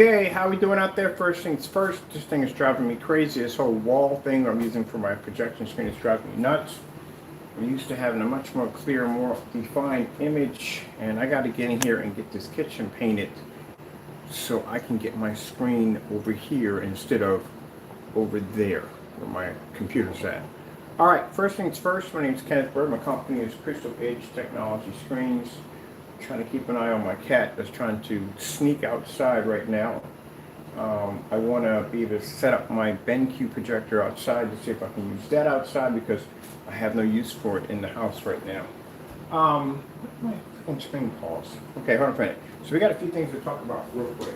Hey, how we doing out there? First things first, this thing is driving me crazy. This whole wall thing I'm using for my projection screen is driving me nuts. I'm used to having a much more clear, more defined image, and I got to get in here and get this kitchen painted so I can get my screen over here instead of over there where my computer's at. All right, first things first, my name is Kenneth Bird. My company is Crystal Edge Technology Screens. Trying to keep an eye on my cat that's trying to sneak outside right now. I want to be able to set up my BenQ projector outside to see if I can use that outside because I have no use for it in the house right now. My freaking screen pause. Okay, hold on a minute. So we got a few things to talk about real quick.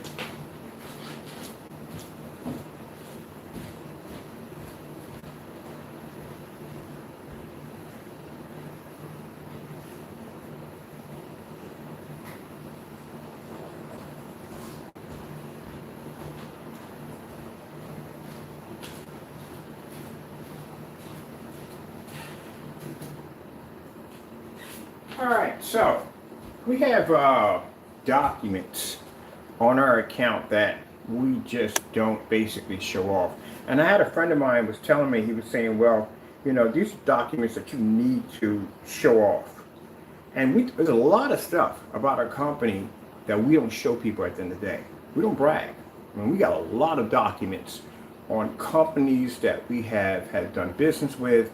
All right, so we have documents on our account that we just don't basically show off. And I had a friend of mine was telling me, he was saying, well, you know, these are documents that you need to show off. And there's a lot of stuff about our company that we don't show people at the end of the day. We don't brag. I mean, we got a lot of documents on companies that we have done business with,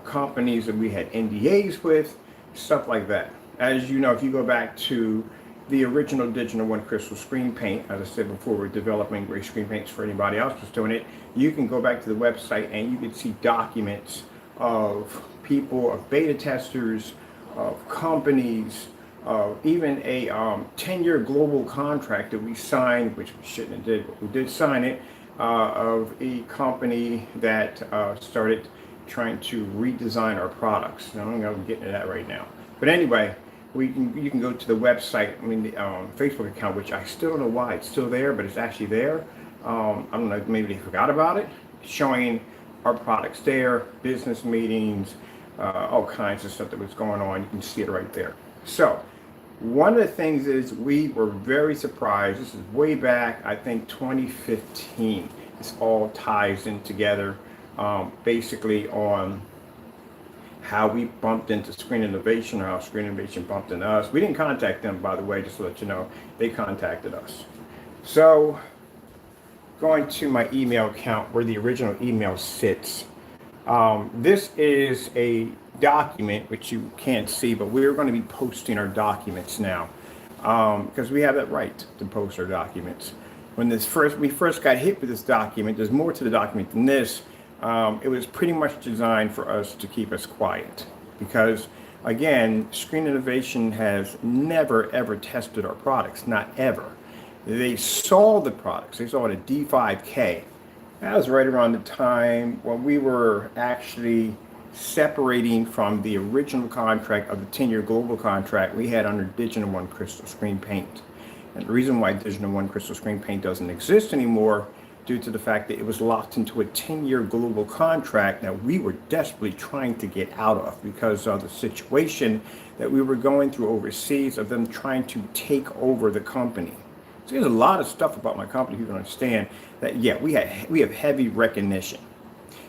companies that we had NDAs with, stuff like that. As you know, if you go back to the original Digital One Crystal Screen Paint, as I said before, we're developing great screen paints for anybody else who's doing it. You can go back to the website and you can see documents of people, of beta testers, of companies, of even a 10-year global contract that we signed, which we shouldn't have did, but we did sign it, of a company that started trying to redesign our products. I don't know if I'm getting to that right now. But anyway, you can go to the website, I mean the Facebook account, which I still don't know why it's still there, but it's actually there. I don't know, maybe they forgot about it. Showing our products there, business meetings, all kinds of stuff that was going on. You can see it right there. So one of the things is we were very surprised. This is way back, I think 2015. This all ties in together. Basically on how we bumped into Screen Innovation or how Screen Innovation bumped into us. We didn't contact them, by the way, just to let you know. They contacted us. So going to my email account where the original email sits. This is a document which you can't see, but we're going to be posting our documents now because we have that right to post our documents. When we first got hit with this document, there's more to the document than this. It was pretty much designed for us to keep us quiet because, again, Screen Innovation has never, ever tested our products, not ever. They saw the products. They saw it at D5K. That was right around the time when we were actually separating from the original contract of the 10-year global contract we had under Digital One Crystal Screen Paint. And the reason why Digital One Crystal Screen Paint doesn't exist anymore due to the fact that it was locked into a 10-year global contract that we were desperately trying to get out of because of the situation that we were going through overseas of them trying to take over the company. So there's a lot of stuff about my company you can understand that, yeah, we have heavy recognition.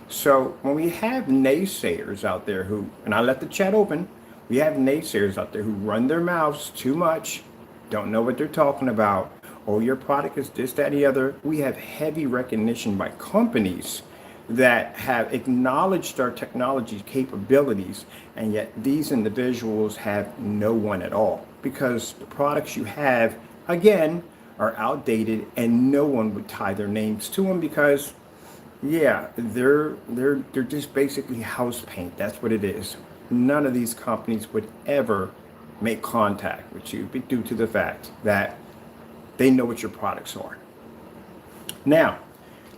So when we have naysayers out there who, and I let the chat open, we have naysayers out there who run their mouths too much, don't know what they're talking about, oh, your product is this, that, and the other. We have heavy recognition by companies that have acknowledged our technology capabilities, and yet these individuals have no one at all because the products you have, again, are outdated and no one would tie their names to them because, yeah, they're just basically house paint. That's what it is. None of these companies would ever make contact with you due to the fact that they know what your products are. Now,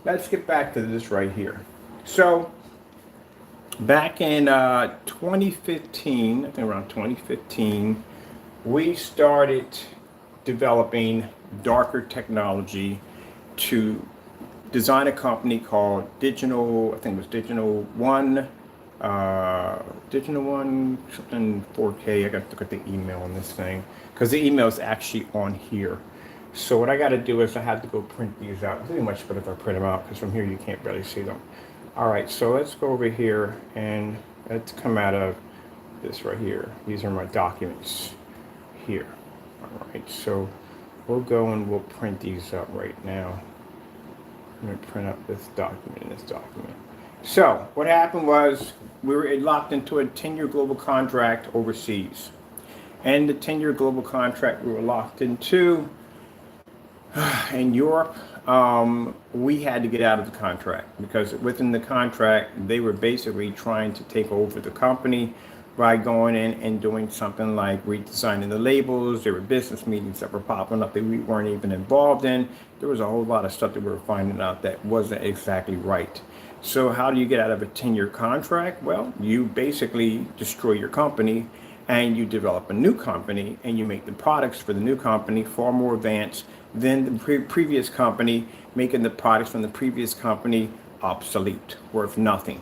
let's get back to this right here. So, back in 2015, I think around 2015, we started developing darker technology to design a company called Digital, I think it was Digital One something 4K. I got to look at the email on this thing because the email is actually on here. So what I got to do is I have to go print these out. It's really much better if I print them out because from here you can't barely see them. All right, so let's go over here and let's come out of this right here. These are my documents here. All right, so we'll go and we'll print these up right now. I'm going to print up this document and this document. So what happened was we were locked into a 10-year global contract overseas. And the 10-year global contract we were locked into in Europe, we had to get out of the contract because within the contract, they were basically trying to take over the company by going in and doing something like redesigning the labels. There were business meetings that were popping up that we weren't even involved in. There was a whole lot of stuff that we were finding out that wasn't exactly right. So how do you get out of a 10-year contract? Well, you basically destroy your company and you develop a new company and you make the products for the new company far more advanced than the previous company, making the products from the previous company obsolete, worth nothing,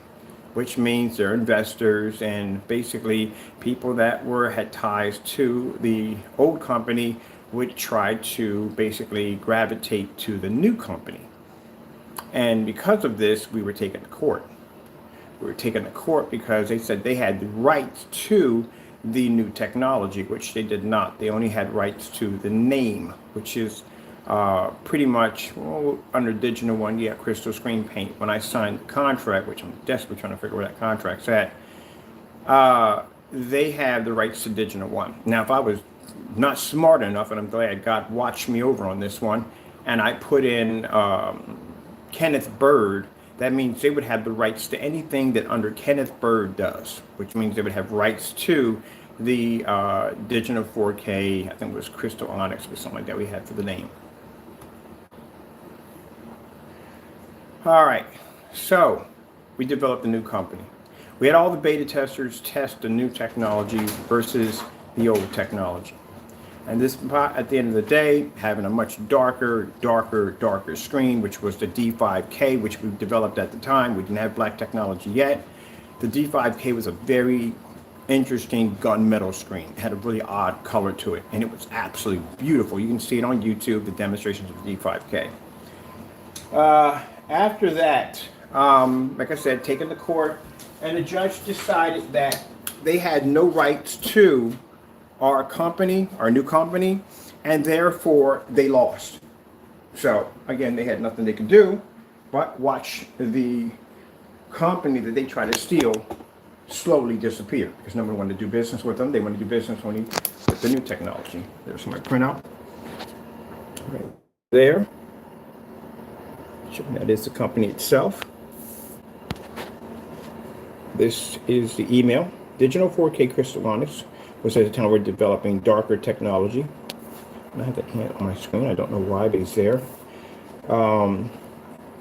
which means they're investors and basically people that had ties to the old company would try to basically gravitate to the new company. And because of this, we were taken to court. We were taken to court because they said they had the rights to the new technology, which they did not. They only had rights to the name, which is pretty much under Digital One, Crystal Screen Paint. When I signed the contract, which I'm desperately trying to figure where that contract's at, they have the rights to Digital One. Now, if I was not smart enough, and I'm glad God watched me over on this one, and I put in Kenneth Bird, that means they would have the rights to anything that under Kenneth Bird does, which means they would have rights to the Digital 4K, I think it was Crystal Onyx or something like that we had for the name. All right, so we developed a new company. We had all the beta testers test the new technology versus the old technology. And this, at the end of the day, having a much darker screen, which was the D5K, which we developed at the time. We didn't have black technology yet. The D5K was a very interesting gunmetal screen. It had a really odd color to it, and it was absolutely beautiful. You can see it on YouTube, the demonstrations of the D5K. After that, like I said, taken to court, and the judge decided that they had no rights to our company, our new company, and therefore they lost. So again, they had nothing they could do but watch the company that they tried to steal slowly disappear because nobody wanted to do business with them. They wanted to do business only with the new technology. There's my printout right there. That is the company itself. This is the email. Digital 4K Crystal Onyx was at the time we're developing darker technology. And I have that hand on my screen. I don't know why, but it's there.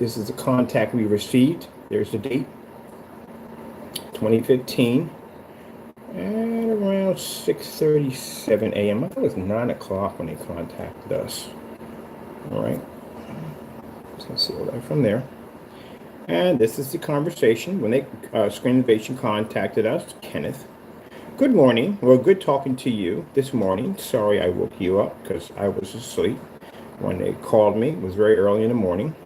This is the contact we received. There's the date. 2015. At around 6:37 a.m. I thought it was 9 o'clock when they contacted us. All right. So let's see all that from there. And this is the conversation when they Screen Innovation contacted us, Kenneth. Good morning. Well, good talking to you this morning. Sorry I woke you up because I was asleep when they called me. It was very early in the morning.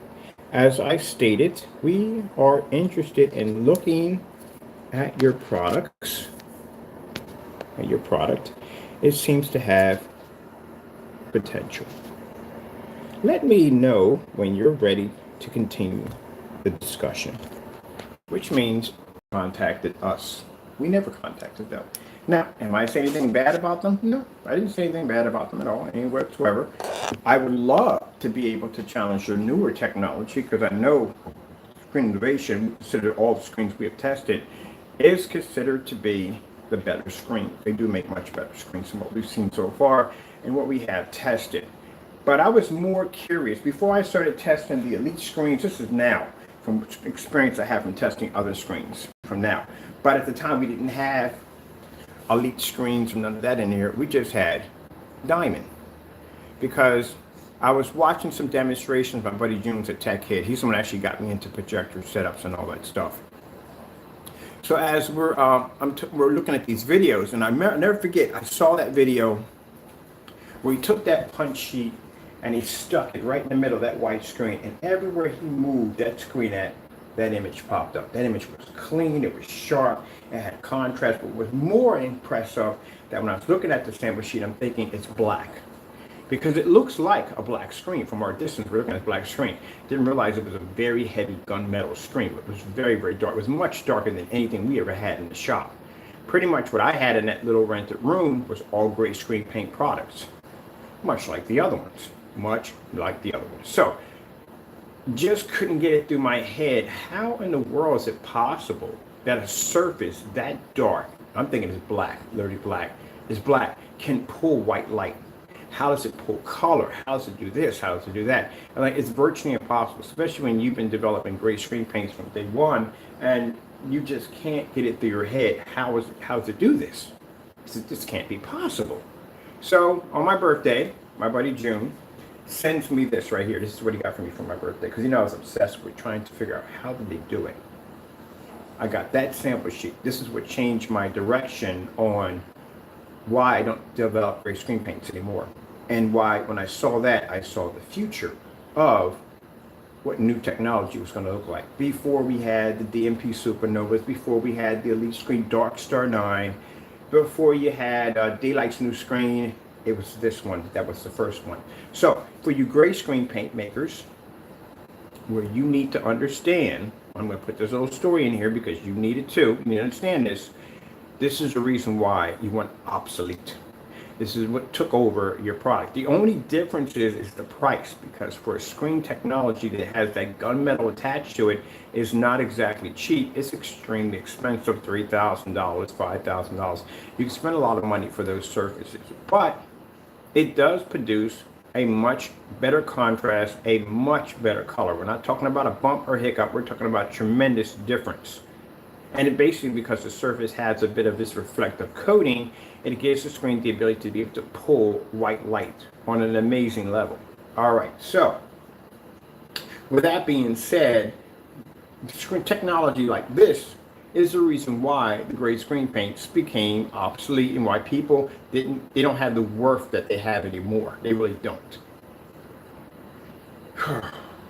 As I stated, we are interested in looking at your products. At your product. It seems to have potential. Let me know when you're ready to continue the discussion, which means contacted us. We never contacted them. Now, am I saying anything bad about them? No, I didn't say anything bad about them at all, any whatsoever. I would love to be able to challenge their newer technology because I know Screen Innovation, considered all the screens we have tested, is considered to be the better screen. They do make much better screens than what we've seen so far and what we have tested. But I was more curious. Before I started testing the Elite screens, this is now, from experience I have from testing other screens from now. But at the time, we didn't have Elite screens and none of that in here. We just had Diamond. Because I was watching some demonstrations by Buddy Jones at Tech Head. He's the one that actually got me into projector setups and all that stuff. So as we're looking at these videos, and I never forget, I saw that video where he took that punch sheet and he stuck it right in the middle of that white screen. And everywhere he moved that screen at, that image popped up. That image was clean, it was sharp, it had contrast. But what was more impressive, that when I was looking at the sample sheet, I'm thinking it's black. Because it looks like a black screen from our distance. We're looking at a black screen. Didn't realize it was a very heavy gunmetal screen. It was very, very dark. It was much darker than anything we ever had in the shop. Pretty much what I had in that little rented room was all gray screen paint products. Much like the other ones. Much like the other ones. So, just couldn't get it through my head. How in the world is it possible that a surface that dark, I'm thinking it's black, literally black, is black, can pull white light? How does it pull color? How does it do this? How does it do that? And like, it's virtually impossible, especially when you've been developing gray screen paints from day one, and you just can't get it through your head. How does it do this? This can't be possible. So on my birthday, my buddy June sends me this right here. This is what he got for me for my birthday, because I was obsessed with trying to figure out how did they do it. I got that sample sheet. This is what changed my direction on why I don't develop gray screen paints anymore, and why when I saw that, I saw the future of what new technology was going to look like. Before we had the DMP Supernovas, before we had the Elite Screen Dark Star 9, before you had Daylight's new screen, it was this one. That was the first one. So for you gray screen paint makers, where you need to understand, I'm going to put this little story in here because you need it too. You need to understand this. This is the reason why you went obsolete. This is what took over your product. The only difference is the price, because for a screen technology that has that gunmetal attached to it is not exactly cheap. It's extremely expensive, $3,000, $5,000. You can spend a lot of money for those surfaces, but it does produce a much better contrast, a much better color. We're not talking about a bump or hiccup. We're talking about tremendous difference. And it basically, because the surface has a bit of this reflective coating, it gives the screen the ability to be able to pull white light on an amazing level. All right, so with that being said, screen technology like this is the reason why the gray screen paints became obsolete, and why people they don't have the worth that they have anymore. They really don't.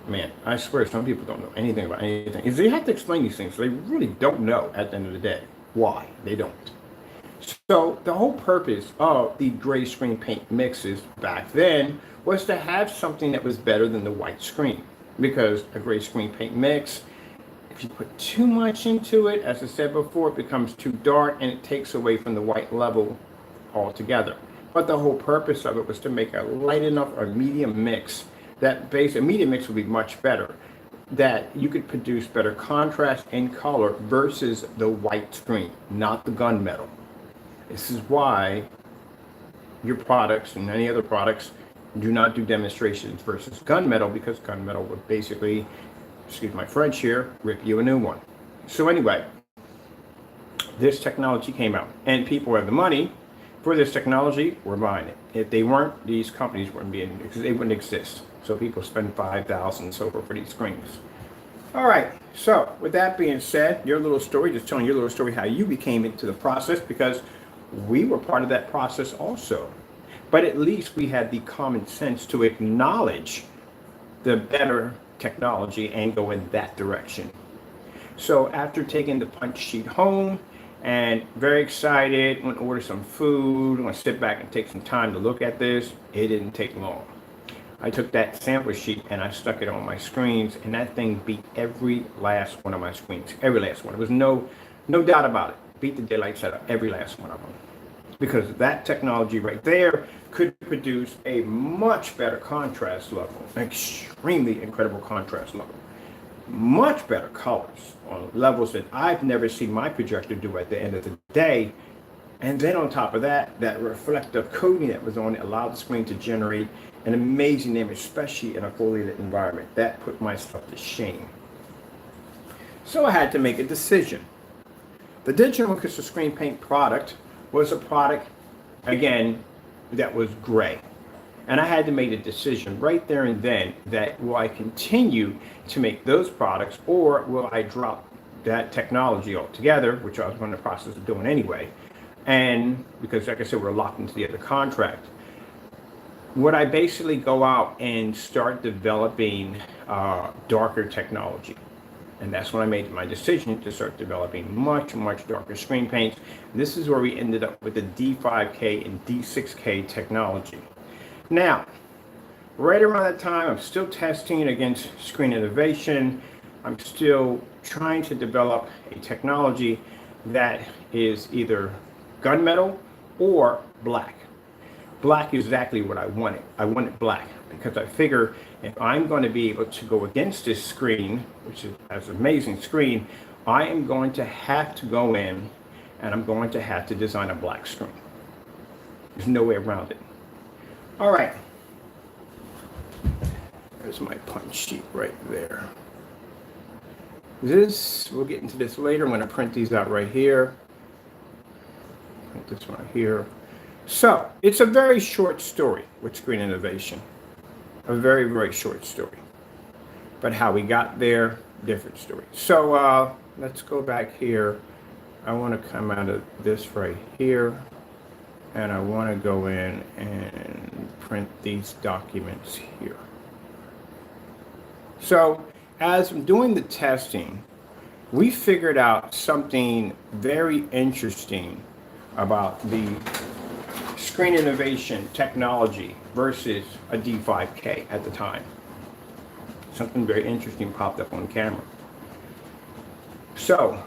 Man, I swear some people don't know anything about anything. Is they have to explain these things. So they really don't know at the end of the day why they don't. So the whole purpose of the gray screen paint mixes back then was to have something that was better than the white screen. Because a gray screen paint mix, if you put too much into it, as I said before, it becomes too dark and it takes away from the white level altogether. But the whole purpose of it was to make a light enough or medium mix, that a medium mix would be much better, that you could produce better contrast and color versus the white screen, not the gunmetal. This is why your products and any other products do not do demonstrations versus gunmetal, because gunmetal would basically, excuse my French here, rip you a new one. So anyway, this technology came out, and people who have the money for this technology were buying it. If they weren't, these companies wouldn't be in, because they wouldn't exist. So people spend $5,000 and so forth for these screens. All right, so with that being said, your little story, just telling your little story how you became into the process, because we were part of that process also. But at least we had the common sense to acknowledge the better technology and go in that direction. So after taking the punch sheet home and very excited, went to order some food, want to sit back and take some time to look at this, it didn't take long. I took that sample sheet and I stuck it on my screens, and that thing beat every last one of my screens. Every last one. There was no doubt about it. Beat the daylights out of every last one of them. Because that technology right there could produce a much better contrast level, an extremely incredible contrast level. Much better colors on levels that I've never seen my projector do at the end of the day. And then on top of that, that reflective coating that was on it allowed the screen to generate an amazing image, especially in a fully lit environment. That put my stuff to shame. So I had to make a decision. The Digital Crystal Screen Paint product was a product, again, that was gray. And I had to make a decision right there and then that will I continue to make those products, or will I drop that technology altogether, which I was in the process of doing anyway. And because, like I said, we're locked into the other contract. would I basically go out and start developing darker technology. And that's when I made my decision to start developing much, much darker screen paints. This is where we ended up with the D5K and D6K technology. Now, right around that time, I'm still testing against Screen Innovation. I'm still trying to develop a technology that is either gunmetal or black. Black is exactly what I wanted. I wanted black because I figure if I'm going to be able to go against this screen, which has an amazing screen, I am going to have to go in and I'm going to have to design a black screen. There's no way around it. All right. There's my punch sheet right there. We'll get into this later. I'm going to print these out right here. Print this one here. So, it's a very short story with Screen Innovation. A very, very short story. But how we got there, different story. So, let's go back here. I want to come out of this right here. And I want to go in and print these documents here. So, as I'm doing the testing, we figured out something very interesting about the Screen Innovation technology versus a D5K at the time. Something very interesting popped up on camera. So,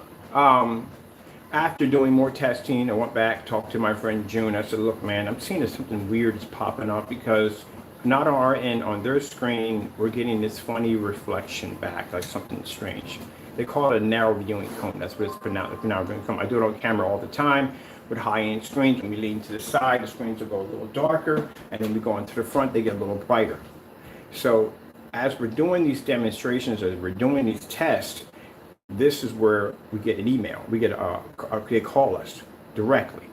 after doing more testing, I went back, talked to my friend June. I said, look, man, I'm seeing something weird is popping up because not on our end, on their screen, we're getting this funny reflection back, like something strange. They call it a narrow viewing cone. That's what it's pronounced, a narrow viewing cone. I do it on camera all the time with high-end screens. When we lean to the side, the screens will go a little darker, and then we go into the front, they get a little brighter. So as we're doing these demonstrations, as we're doing these tests, this is where we get an email. We get they call us directly.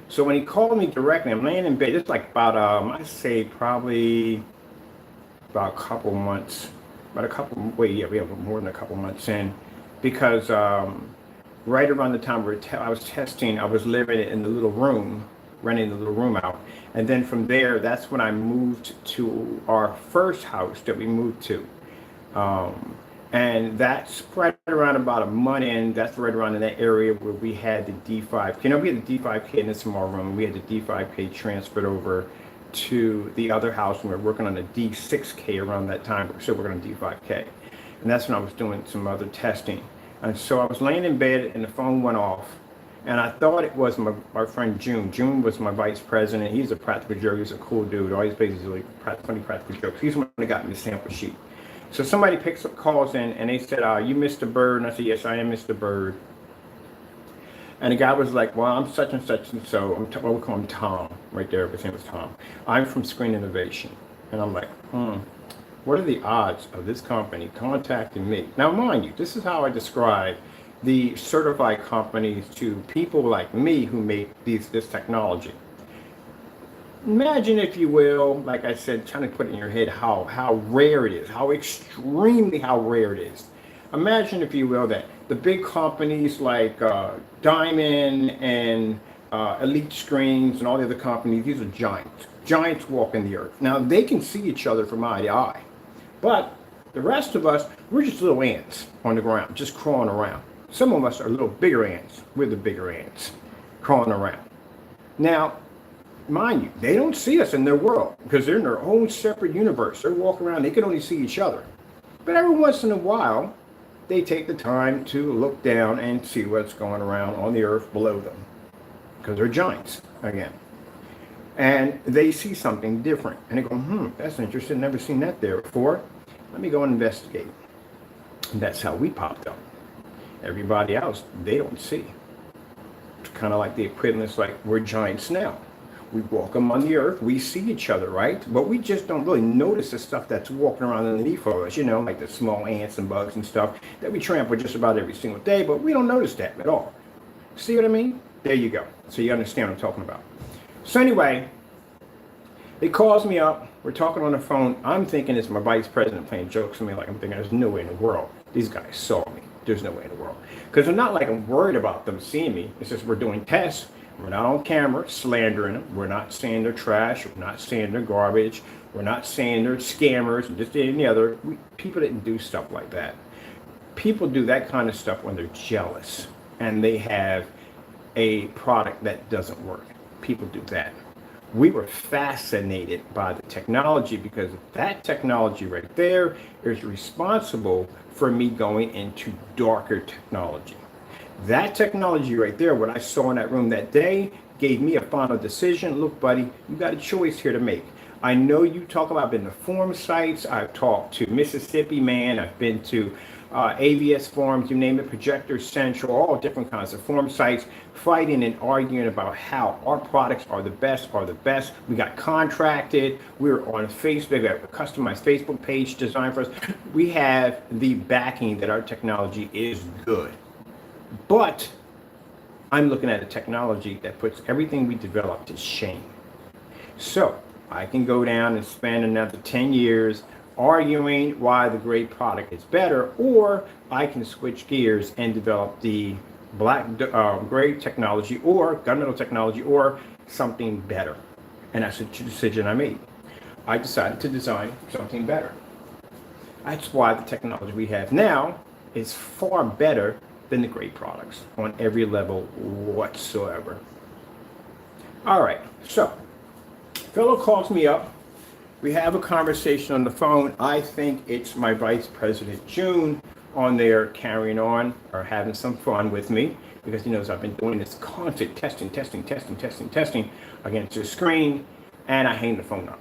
So when he called me directly, I'm laying in bed. It's like about, I'd say probably about a couple months, we have more than a couple months in, because right around the time I was testing, I was living in the little room, renting the little room out. And then from there, that's when I moved to our first house that we moved to. And that's right around about a month in. That's right around in that area where we had the D5K. You know, we had the D5K in this small room. We had the D5K transferred over to the other house, and we were working on the D6K around that time. We're still working on D5K. And that's when I was doing some other testing. And so I was laying in bed, and the phone went off. And I thought it was my friend June. June was my vice president. He's a practical joke. He's a cool dude. Always basically funny practical jokes. He's the one that got me the sample sheet. So somebody picks up calls in, and they said, you Mr. Bird? And I said, yes, I am Mr. Bird. And the guy was like, well, I'm such and such and so. We call him Tom right there. His name was Tom. I'm from Screen Innovation. And I'm like, what are the odds of this company contacting me? Now, mind you, this is how I describe the certified companies to people like me who make this technology. Imagine, if you will, like I said, trying to put it in your head how rare it is, how rare it is. Imagine, if you will, that the big companies like Diamond and Elite Screens and all the other companies, these are giants. Giants walking the earth. Now, they can see each other from eye to eye. But the rest of us, we're just little ants on the ground, just crawling around. Some of us are little bigger ants. We're the bigger ants crawling around. Now, mind you, they don't see us in their world because they're in their own separate universe. They're walking around, they can only see each other. But every once in a while, they take the time to look down and see what's going around on the earth below them because they're giants again. And they see something different. And they go, that's interesting. Never seen that there before. Let me go and investigate. And that's how we popped up. Everybody else, they don't see. It's kind of like the equivalent. It's like we're giants now. We walk them on the earth. We see each other, right? But we just don't really notice the stuff that's walking around underneath of us, like the small ants and bugs and stuff that we trample just about every single day, but we don't notice that at all. See what I mean? There you go. So you understand what I'm talking about. So anyway, he calls me up. We're talking on the phone. I'm thinking it's my vice president playing jokes with me. Like, I'm thinking there's no way in the world these guys saw me. There's no way in the world. Because it's not like I'm worried about them seeing me. It's just we're doing tests. We're not on camera slandering them. We're not saying they're trash. We're not saying they're garbage. We're not saying they're scammers and just any other. People didn't do stuff like that. People do that kind of stuff when they're jealous and they have a product that doesn't work. People do that. We were fascinated by the technology because that technology right there is responsible for me going into darker technology. That technology right there, what I saw in that room that day, gave me a final decision. Look, buddy, you got a choice here to make. I know you talk about, I've been to forum sites, I've talked to Mississippi Man, I've been to AVS forums, you name it, Projector Central, all different kinds of forum sites, fighting and arguing about how our products are the best, We got contracted, we're on Facebook, we have a customized Facebook page designed for us. We have the backing that our technology is good. But I'm looking at a technology that puts everything we developed to shame. So I can go down and spend another 10 years arguing why the great product is better, or I can switch gears and develop the gray technology or gunmetal technology or something better. And that's a decision I made. I decided to design something better. That's why the technology we have now is far better than the great products on every level whatsoever. All right, so fellow calls me up. We have a conversation on the phone. I think it's my Vice President June on there carrying on or having some fun with me because he knows I've been doing this constant testing against the screen, and I hang the phone up.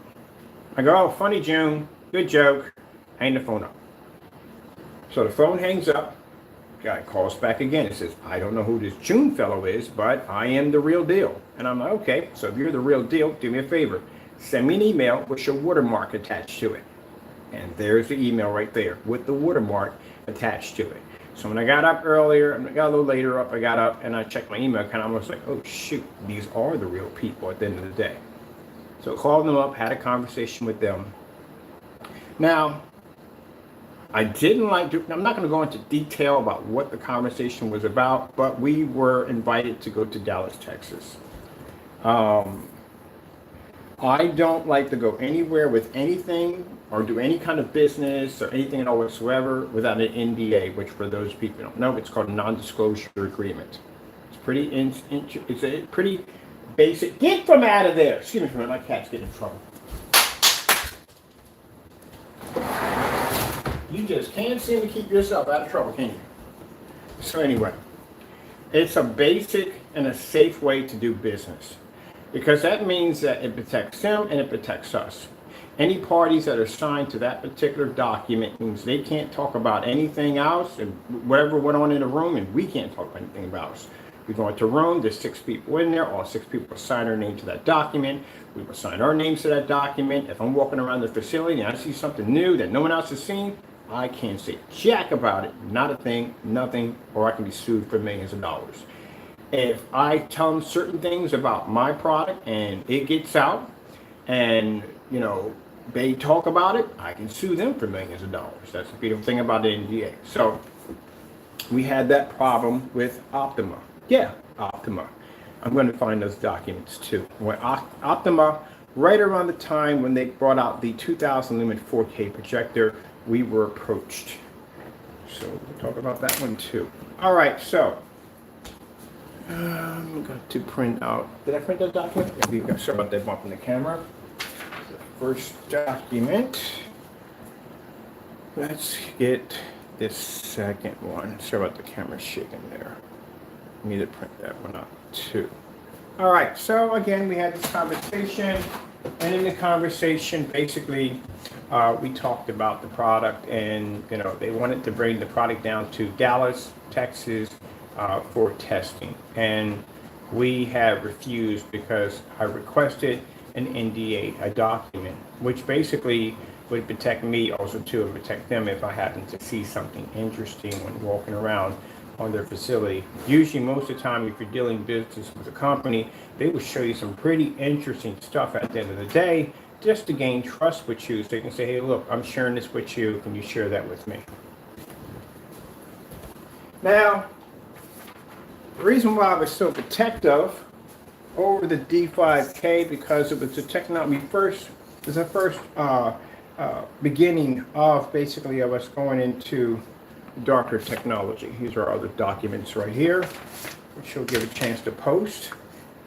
I go, oh, funny June, good joke, hang the phone up. So the phone hangs up. Guy calls back again and says, I don't know who this June fellow is, but I am the real deal. And I'm like, okay, so if you're the real deal, do me a favor. Send me an email with your watermark attached to it. And there's the email right there with the watermark attached to it. So when I got up earlier, I got a little later up, I got up and I checked my email, kind of almost like, oh shoot, these are the real people at the end of the day. So I called them up, had a conversation with them. Now, I didn't like to, I'm not going to go into detail about what the conversation was about, but we were invited to go to Dallas, Texas. I don't like to go anywhere with anything or do any kind of business or anything at all whatsoever without an NDA, which for those people who don't know, it's called a non-disclosure agreement. It's pretty, it's a pretty basic, get from out of there. Excuse me for a minute, my cat's getting in trouble. You just can't seem to keep yourself out of trouble, can you? So anyway, it's a basic and a safe way to do business because that means that it protects them and it protects us. Any parties that are signed to that particular document means they can't talk about anything else and whatever went on in the room, and we can't talk about anything about us. We go into a room, there's 6 people in there, all 6 people will sign their name to that document. We will sign our names to that document. If I'm walking around the facility and I see something new that no one else has seen, I can't say jack about it, not a thing, nothing, or I can be sued for millions of dollars. If I tell them certain things about my product and it gets out and, you know, they talk about it, I can sue them for millions of dollars. That's the beautiful thing about the NDA. So we had that problem with Optima. Yeah, Optima. I'm going to find those documents too. When Optima, right around the time when they brought out the 2000 lumen 4K projector, we were approached. So we'll talk about that one too. All right, so I'm going to print out. Did I print that document? Sorry about that bump in the camera. The first document. Let's get this second one. Sorry about the camera shaking there. I need to print that one out too. All right, so again, we had this conversation, and in the conversation, basically, we talked about the product, and you know, they wanted to bring the product down to Dallas, Texas, for testing, and we have refused because I requested an NDA, a document, which basically would protect me also too, and protect them if I happen to see something interesting when walking around on their facility. Usually, most of the time, if you're dealing business with a company, they will show you some pretty interesting stuff at the end of the day, just to gain trust with you, so they can say, hey, look, I'm sharing this with you, can you share that with me? Now, the reason why I was so protective over the D5K because it was the technology first. It was the first beginning of basically of us going into darker technology. These are other documents right here, which you'll get a chance to post.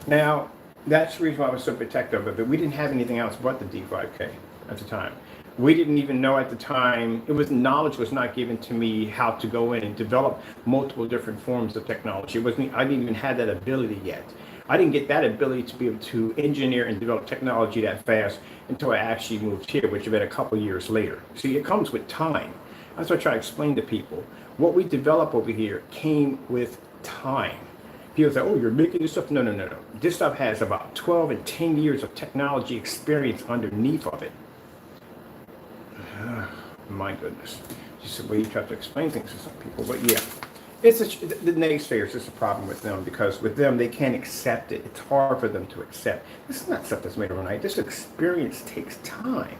Now, that's the reason why I was so protective of it. We didn't have anything else but the D5K at the time. We didn't even know at the time, knowledge was not given to me how to go in and develop multiple different forms of technology. I didn't even have that ability yet. I didn't get that ability to be able to engineer and develop technology that fast until I actually moved here, which had been a couple years later. See, it comes with time. That's what I try to explain to people. What we develop over here came with time. People say, oh, you're making this stuff. No, no, no, no. This stuff has about 12 and 10 years of technology experience underneath of it. My goodness. Just the way you try to explain things to some people. But yeah, the naysayers is a problem with them because with them, they can't accept it. It's hard for them to accept. This is not stuff that's made overnight. This experience takes time.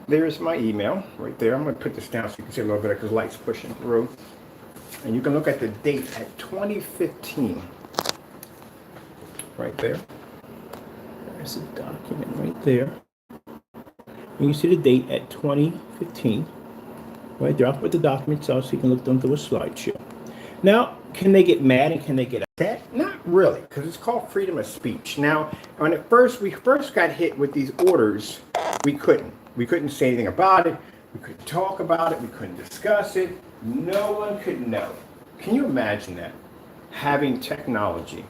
There's my email right there. I'm going to put this down so you can see a little better because the light's pushing through. And you can look at the date at 2015. Right there. There's a document right there. You can see the date at 2015. Right there. I'll put the documents out so you can look them through a slideshow. Now, can they get mad and can they get upset? Not really, because it's called freedom of speech. Now, when we first got hit with these orders, we couldn't. We couldn't say anything about it. We couldn't talk about it. We couldn't discuss it. No one could know. Can you imagine that? Having technology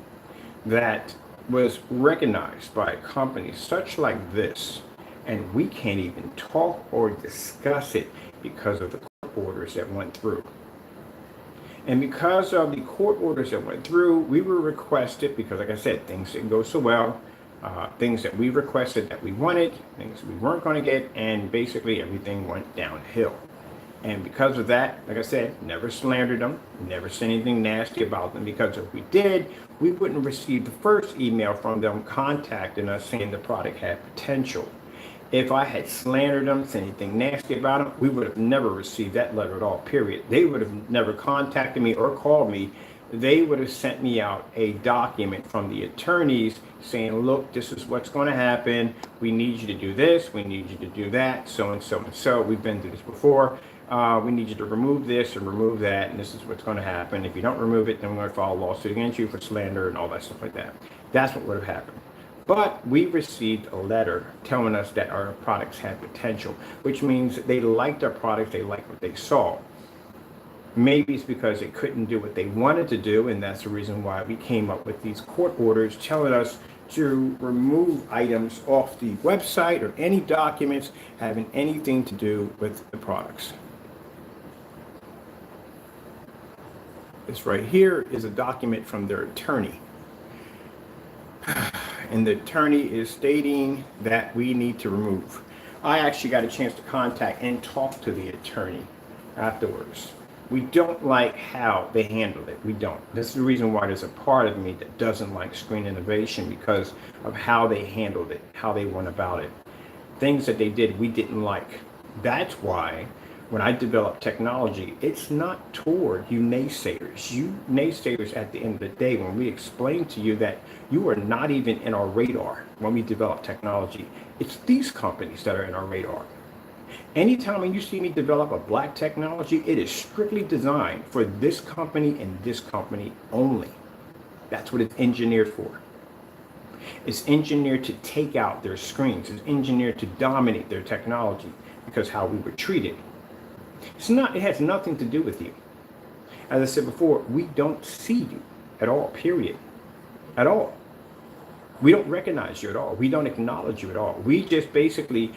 that was recognized by a company such like this, and we can't even talk or discuss it because of the court orders that went through. And because of the court orders that went through, we were requested, because like I said, things didn't go so well, things that we requested that we wanted, things we weren't going to get, and basically everything went downhill. And because of that, like I said, never slandered them, never said anything nasty about them, because if we did, we wouldn't receive the first email from them contacting us saying the product had potential. If I had slandered them, said anything nasty about them, we would have never received that letter at all, period. They would have never contacted me or called me. They would have sent me out a document from the attorneys saying, look, this is what's going to happen. We need you to do this. We need you to do that. So and so and so. We've been through this before. We need you to remove this and remove that. And this is what's going to happen. If you don't remove it, then we're going to file a lawsuit against you for slander and all that stuff like that. That's what would have happened. But we received a letter telling us that our products had potential, which means they liked our products, they liked what they saw. Maybe it's because they couldn't do what they wanted to do, and that's the reason why we came up with these court orders telling us to remove items off the website or any documents having anything to do with the products. This right here is a document from their attorney. And the attorney is stating that we need to remove. I actually got a chance to contact and talk to the attorney afterwards. We don't like how they handled it. We don't. This is the reason why there's a part of me that doesn't like Screen Innovation, because of how they handled it, how they went about it. Things that they did, we didn't like. That's why when I develop technology, it's not toward you naysayers. You naysayers, at the end of the day, when we explain to you that you are not even in our radar when we develop technology, it's these companies that are in our radar. Anytime when you see me develop a black technology, it is strictly designed for this company and this company only. That's what it's engineered for. It's engineered to take out their screens. It's engineered to dominate their technology because how we were treated. It has nothing to do with you. As I said before, we don't see you at all, period. At all. We don't recognize you at all. We don't acknowledge you at all. We just basically,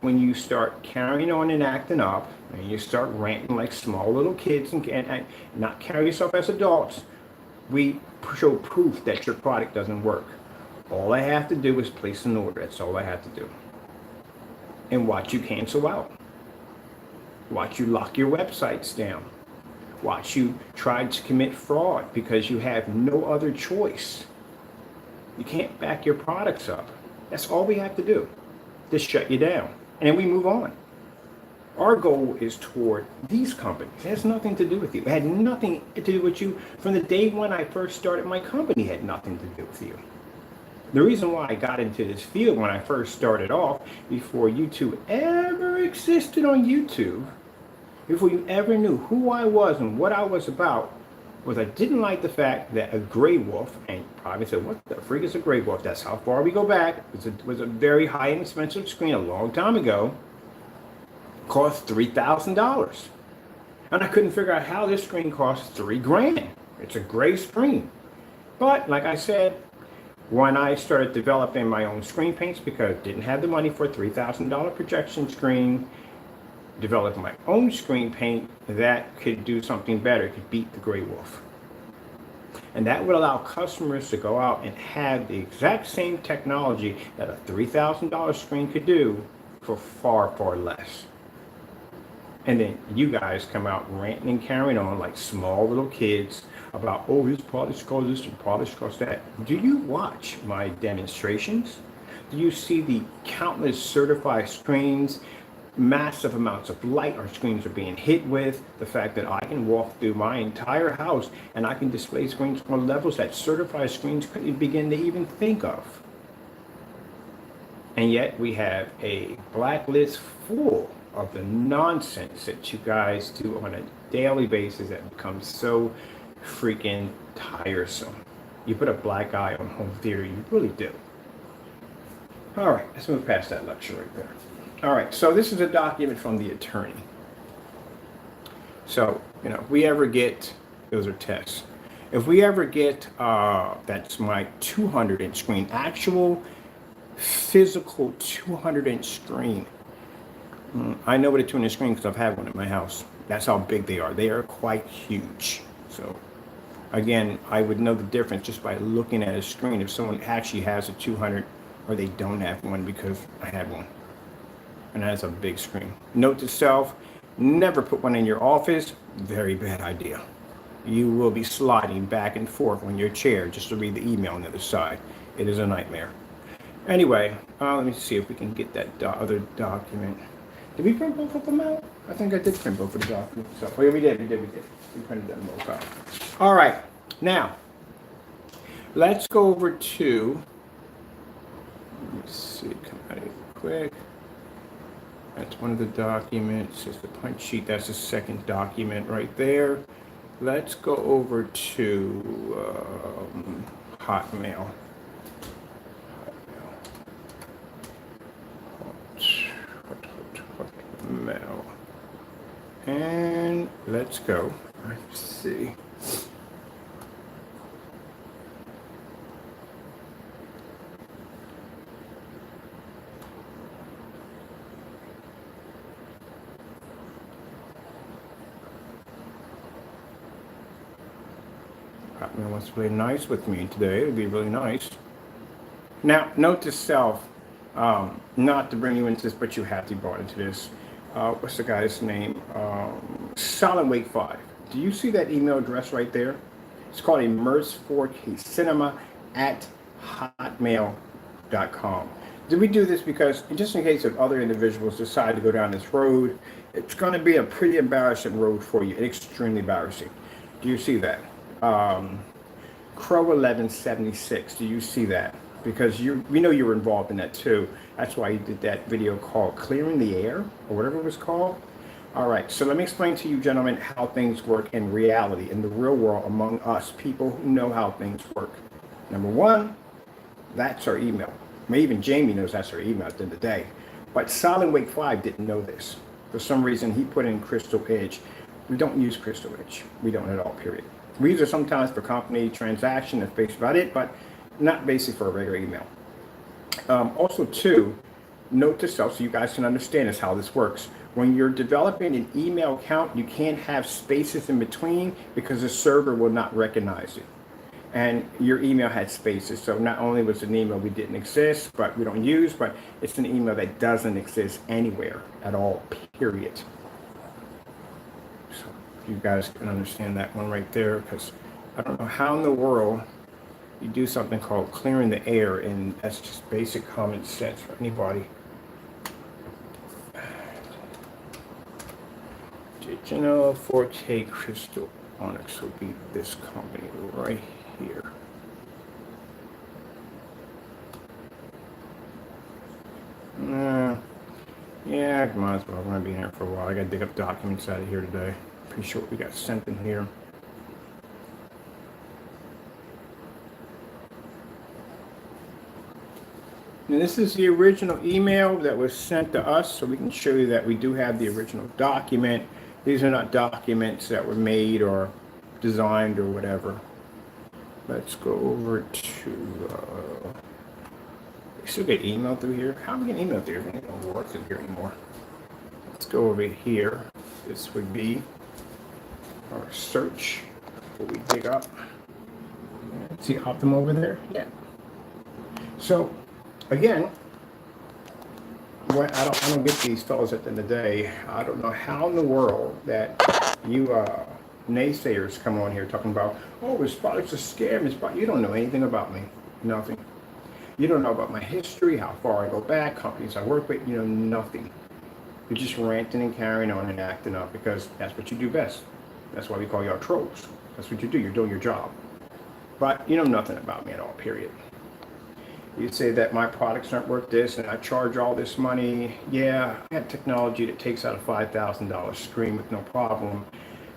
when you start carrying on and acting up, and you start ranting like small little kids and not carry yourself as adults, we show proof that your product doesn't work. All I have to do is place an order. That's all I have to do. And watch you cancel out. Watch you lock your websites down. Watch you try to commit fraud because you have no other choice. You can't back your products up. That's all we have to do. Just shut you down. And then we move on. Our goal is toward these companies. It has nothing to do with you. It had nothing to do with you from the day when I first started my company. It had nothing to do with you. The reason why I got into this field when I first started off, before YouTube ever existed on YouTube, before you ever knew who I was and what I was about, was I didn't like the fact that a gray wolf, and you probably said, what the freak is a gray wolf? That's how far we go back. It was a very high and expensive screen a long time ago. Cost $3,000. And I couldn't figure out how this screen costs $3,000. It's a gray screen. But like I said, when I started developing my own screen paints, because I didn't have the money for a $3,000 projection screen, developed my own screen paint that could do something better, could beat the gray wolf. And that would allow customers to go out and have the exact same technology that a $3,000 screen could do for far, far less. And then you guys come out ranting and carrying on like small little kids about, oh, this polish costs this and polish costs that. Do you watch my demonstrations? Do you see the countless certified screens, massive amounts of light our screens are being hit with, the fact that I can walk through my entire house and I can display screens on levels that certified screens couldn't begin to even think of? And yet we have a blacklist full of the nonsense that you guys do on a daily basis that becomes so freaking tiresome. You put a black eye on home theater, you really do. All right, let's move past that lecture right there. All right, so this is a document from the attorney. So, if we ever get, those are tests. If we ever get, that's my 200-inch screen, actual physical 200-inch screen. I know what a 200-inch screen because I've had one at my house. That's how big they are. They are quite huge. So, again, I would know the difference just by looking at a screen if someone actually has a 200 or they don't have one, because I had one. And that's a big screen. Note to self, never put one in your office. Very bad idea. You will be sliding back and forth on your chair just to read the email on the other side. It is a nightmare. Anyway, let me see if we can get that other document. Did we print both of them out? I think I did print both of the documents. So, oh, yeah, we did. We printed them both out. All right. Now, let's go over to, let's see, come out here quick. That's one of the documents. It's the punch sheet. That's the second document right there. Let's go over to Hotmail. Hotmail. And let's go. Let's see. Hotmail wants to play nice with me today. It'll be really nice. Now, note to self, not to bring you into this, but you have to be brought into this. What's the guy's name? Silent Wake 5. Do you see that email address right there? It's called Immerse 4K Cinema at hotmail.com. Did we do this because, just in case if other individuals decide to go down this road, it's going to be a pretty embarrassing road for you, extremely embarrassing. Do you see that? Crow 1176. Do you see that? Because we know you were involved in that too. That's why you did that video called Clearing the Air, or whatever it was called. All right, so let me explain to you, gentlemen, how things work in reality, in the real world, among us people who know how things work. Number one, that's our email. Maybe even Jamie knows that's our email at the end of the day. But Silent Wake 5 didn't know this. For some reason, he put in Crystal Edge. We don't use Crystal Edge. We don't at all, period. We use it sometimes for company transaction, that's basically about it, but not basic for a regular email. Also, too, note to self, so you guys can understand this, how this works. When you're developing an email account, you can't have spaces in between because the server will not recognize it. And your email had spaces, so not only was it an email we didn't exist, but we don't use, but it's an email that doesn't exist anywhere at all, period. So you guys can understand that one right there, because I don't know how in the world you do something called clearing the air, and that's just basic common sense for anybody. original 4K crystal onyx would be this company right here. Yeah, might as well. I'm gonna be here for a while. I gotta dig up documents out of here today. Pretty sure we got sent in here. And this is the original email that was sent to us, so we can show you that we do have the original document. These are not documents that were made or designed or whatever. Let's go over to, we still get email through here. How am I getting email through here? It don't work through here anymore. Let's go over here. This would be our search. What we dig up. See Optum over there? Yeah. So, again, I don't get these fellows at the end of the day. I don't know how in the world that you naysayers come on here talking about, oh, this product's a scam. You don't know anything about me. Nothing. You don't know about my history, how far I go back, companies I work with. You know nothing. You're just ranting and carrying on and acting up because that's what you do best. That's why we call y'all trolls. That's what you do. You're doing your job. But you know nothing about me at all, period. You say that my products aren't worth this and I charge all this money. Yeah, I have technology that takes out a $5,000 screen with no problem.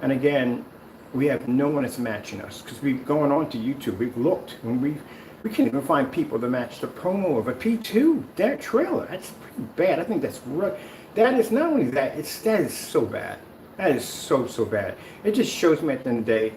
And again, we have no one that's matching us because we've gone on to YouTube. We've looked and we can't even find people to match the promo of a P2. That trailer, that's pretty bad. I think that's right. That is not only that, that is so bad. That is so bad. It just shows me at the end of the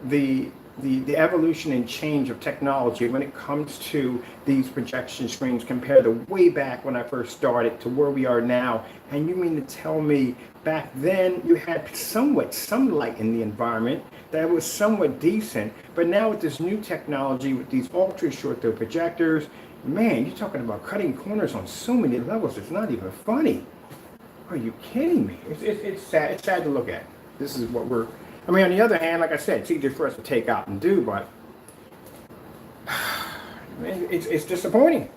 day the evolution and change of technology when it comes to these projection screens compared to way back when I first started to where we are now. And you mean to tell me back then you had some light in the environment that was somewhat decent, but now with this new technology, with these ultra short throw projectors, man, you're talking about cutting corners on so many levels. It's not even funny. Are you kidding me? It's sad. It's sad to look at. This is what we're. I mean, on the other hand, like I said, it's easier for us to take out and do, but it's disappointing.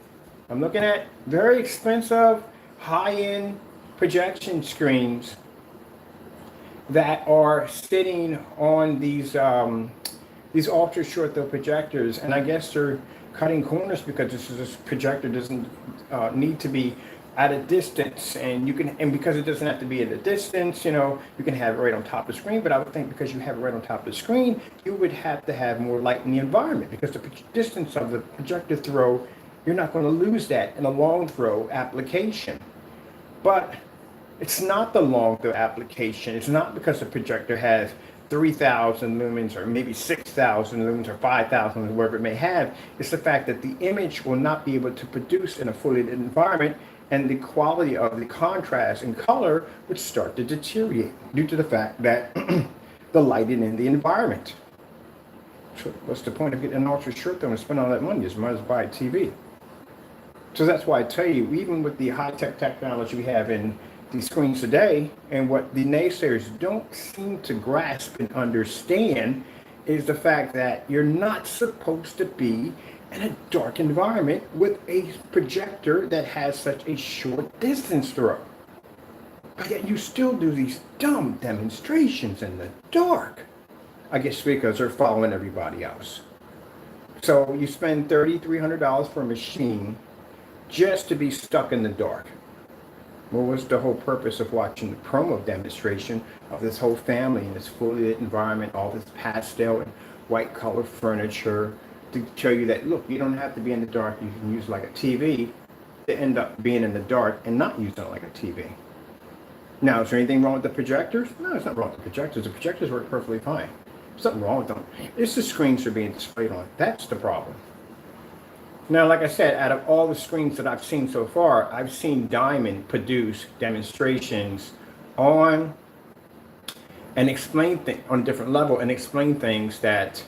I'm looking at very expensive, high-end projection screens that are sitting on these ultra short throw projectors, and I guess they're cutting corners because this projector doesn't need to be at a distance, and because it doesn't have to be at a distance, you can have it right on top of the screen. But I would think because you have it right on top of the screen, you would have to have more light in the environment because the distance of the projector throw, you're not going to lose that in a long throw application. But it's not the long throw application. It's not because the projector has 3,000 lumens or maybe 6,000 lumens or 5,000, whatever it may have. It's the fact that the image will not be able to produce in a fully lit environment, and the quality of the contrast and color would start to deteriorate due to the fact that the lighting in the environment. So what's the point of getting an ultra short throw and spending all that money? You might as well buy a TV. So that's why I tell you, even with the high-tech technology we have in these screens today, and what the naysayers don't seem to grasp and understand is the fact that you're not supposed to be in a dark environment with a projector that has such a short distance throw. But yet you still do these dumb demonstrations in the dark. I guess because they're following everybody else. So you spend $3,300 for a machine just to be stuck in the dark. What was the whole purpose of watching the promo demonstration of this whole family in this fully lit environment, all this pastel and white color furniture, to show you that, look, you don't have to be in the dark. You can use like a TV to end up being in the dark and not using it like a TV. Now, is there anything wrong with the projectors? No, it's not wrong with the projectors. The projectors work perfectly fine. There's nothing wrong with them. It's the screens they're being displayed on. That's the problem. Now, like I said, out of all the screens that I've seen so far, I've seen Diamond produce demonstrations on and explain things on a different level and explain things that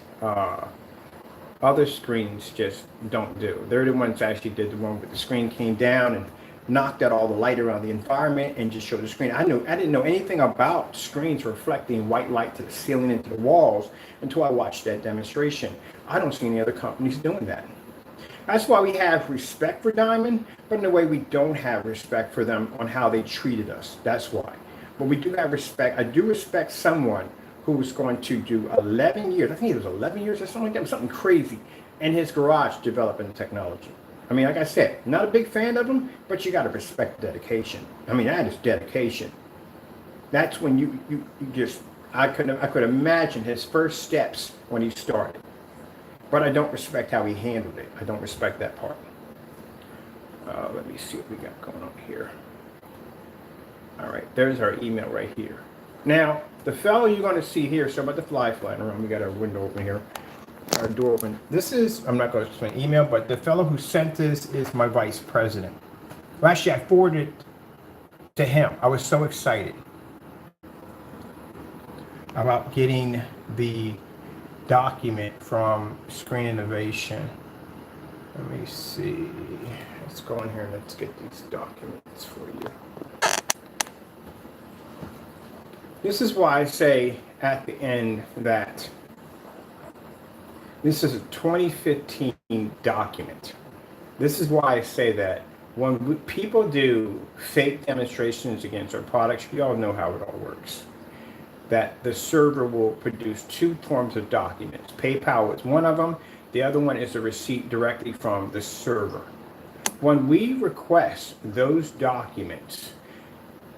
other screens just don't do. They're the ones that actually did the one where the screen came down and knocked out all the light around the environment and just showed the screen. I didn't know anything about screens reflecting white light to the ceiling and to the walls until I watched that demonstration. I don't see any other companies doing that. That's why we have respect for Diamond, but in a way we don't have respect for them on how they treated us. That's why. But we do have respect. I do respect someone who was going to do 11 years. I think it was 11 years or something like that, something crazy, in his garage developing the technology. I mean, like I said, not a big fan of him, but you got to respect dedication. I mean, that is dedication. That's when you just, I could imagine his first steps when he started. But I don't respect how he handled it. I don't respect that part. Let me see what we got going on here. All right, there's our email right here. Now, the fellow you're going to see here, so about the fly flying around, we got our window open here, our door open. This is, I'm not going to explain email, but the fellow who sent this is my vice president. Well, actually, I forwarded it to him. I was so excited about getting the document from Screen Innovation. Let me see. Let's go in here and let's get these documents for you. This is why I say at the end that this is a 2015 document. This is why I say that when people do fake demonstrations against our products, you all know how it all works. That the server will produce two forms of documents. PayPal is one of them. The other one is a receipt directly from the server. When we request those documents,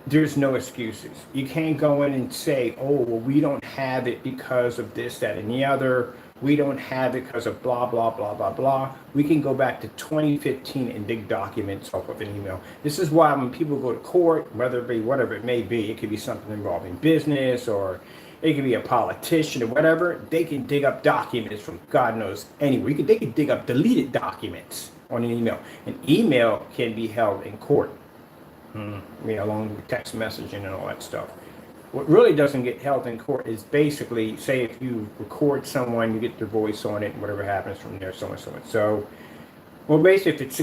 there's no excuses. You can't go in and say, oh, well, we don't have it because of this, that, and the other. We don't have it because of blah, blah, blah, blah, blah. We can go back to 2015 and dig documents off of an email. This is why when people go to court, whether it be whatever it may be, it could be something involving business or it could be a politician or whatever, they can dig up documents from God knows anywhere. They can dig up deleted documents on an email. An email can be held in court, along with text messaging and all that stuff. What really doesn't get held in court is basically, say if you record someone, you get their voice on it, and whatever happens from there, so on and so on. So, well, basically, if it's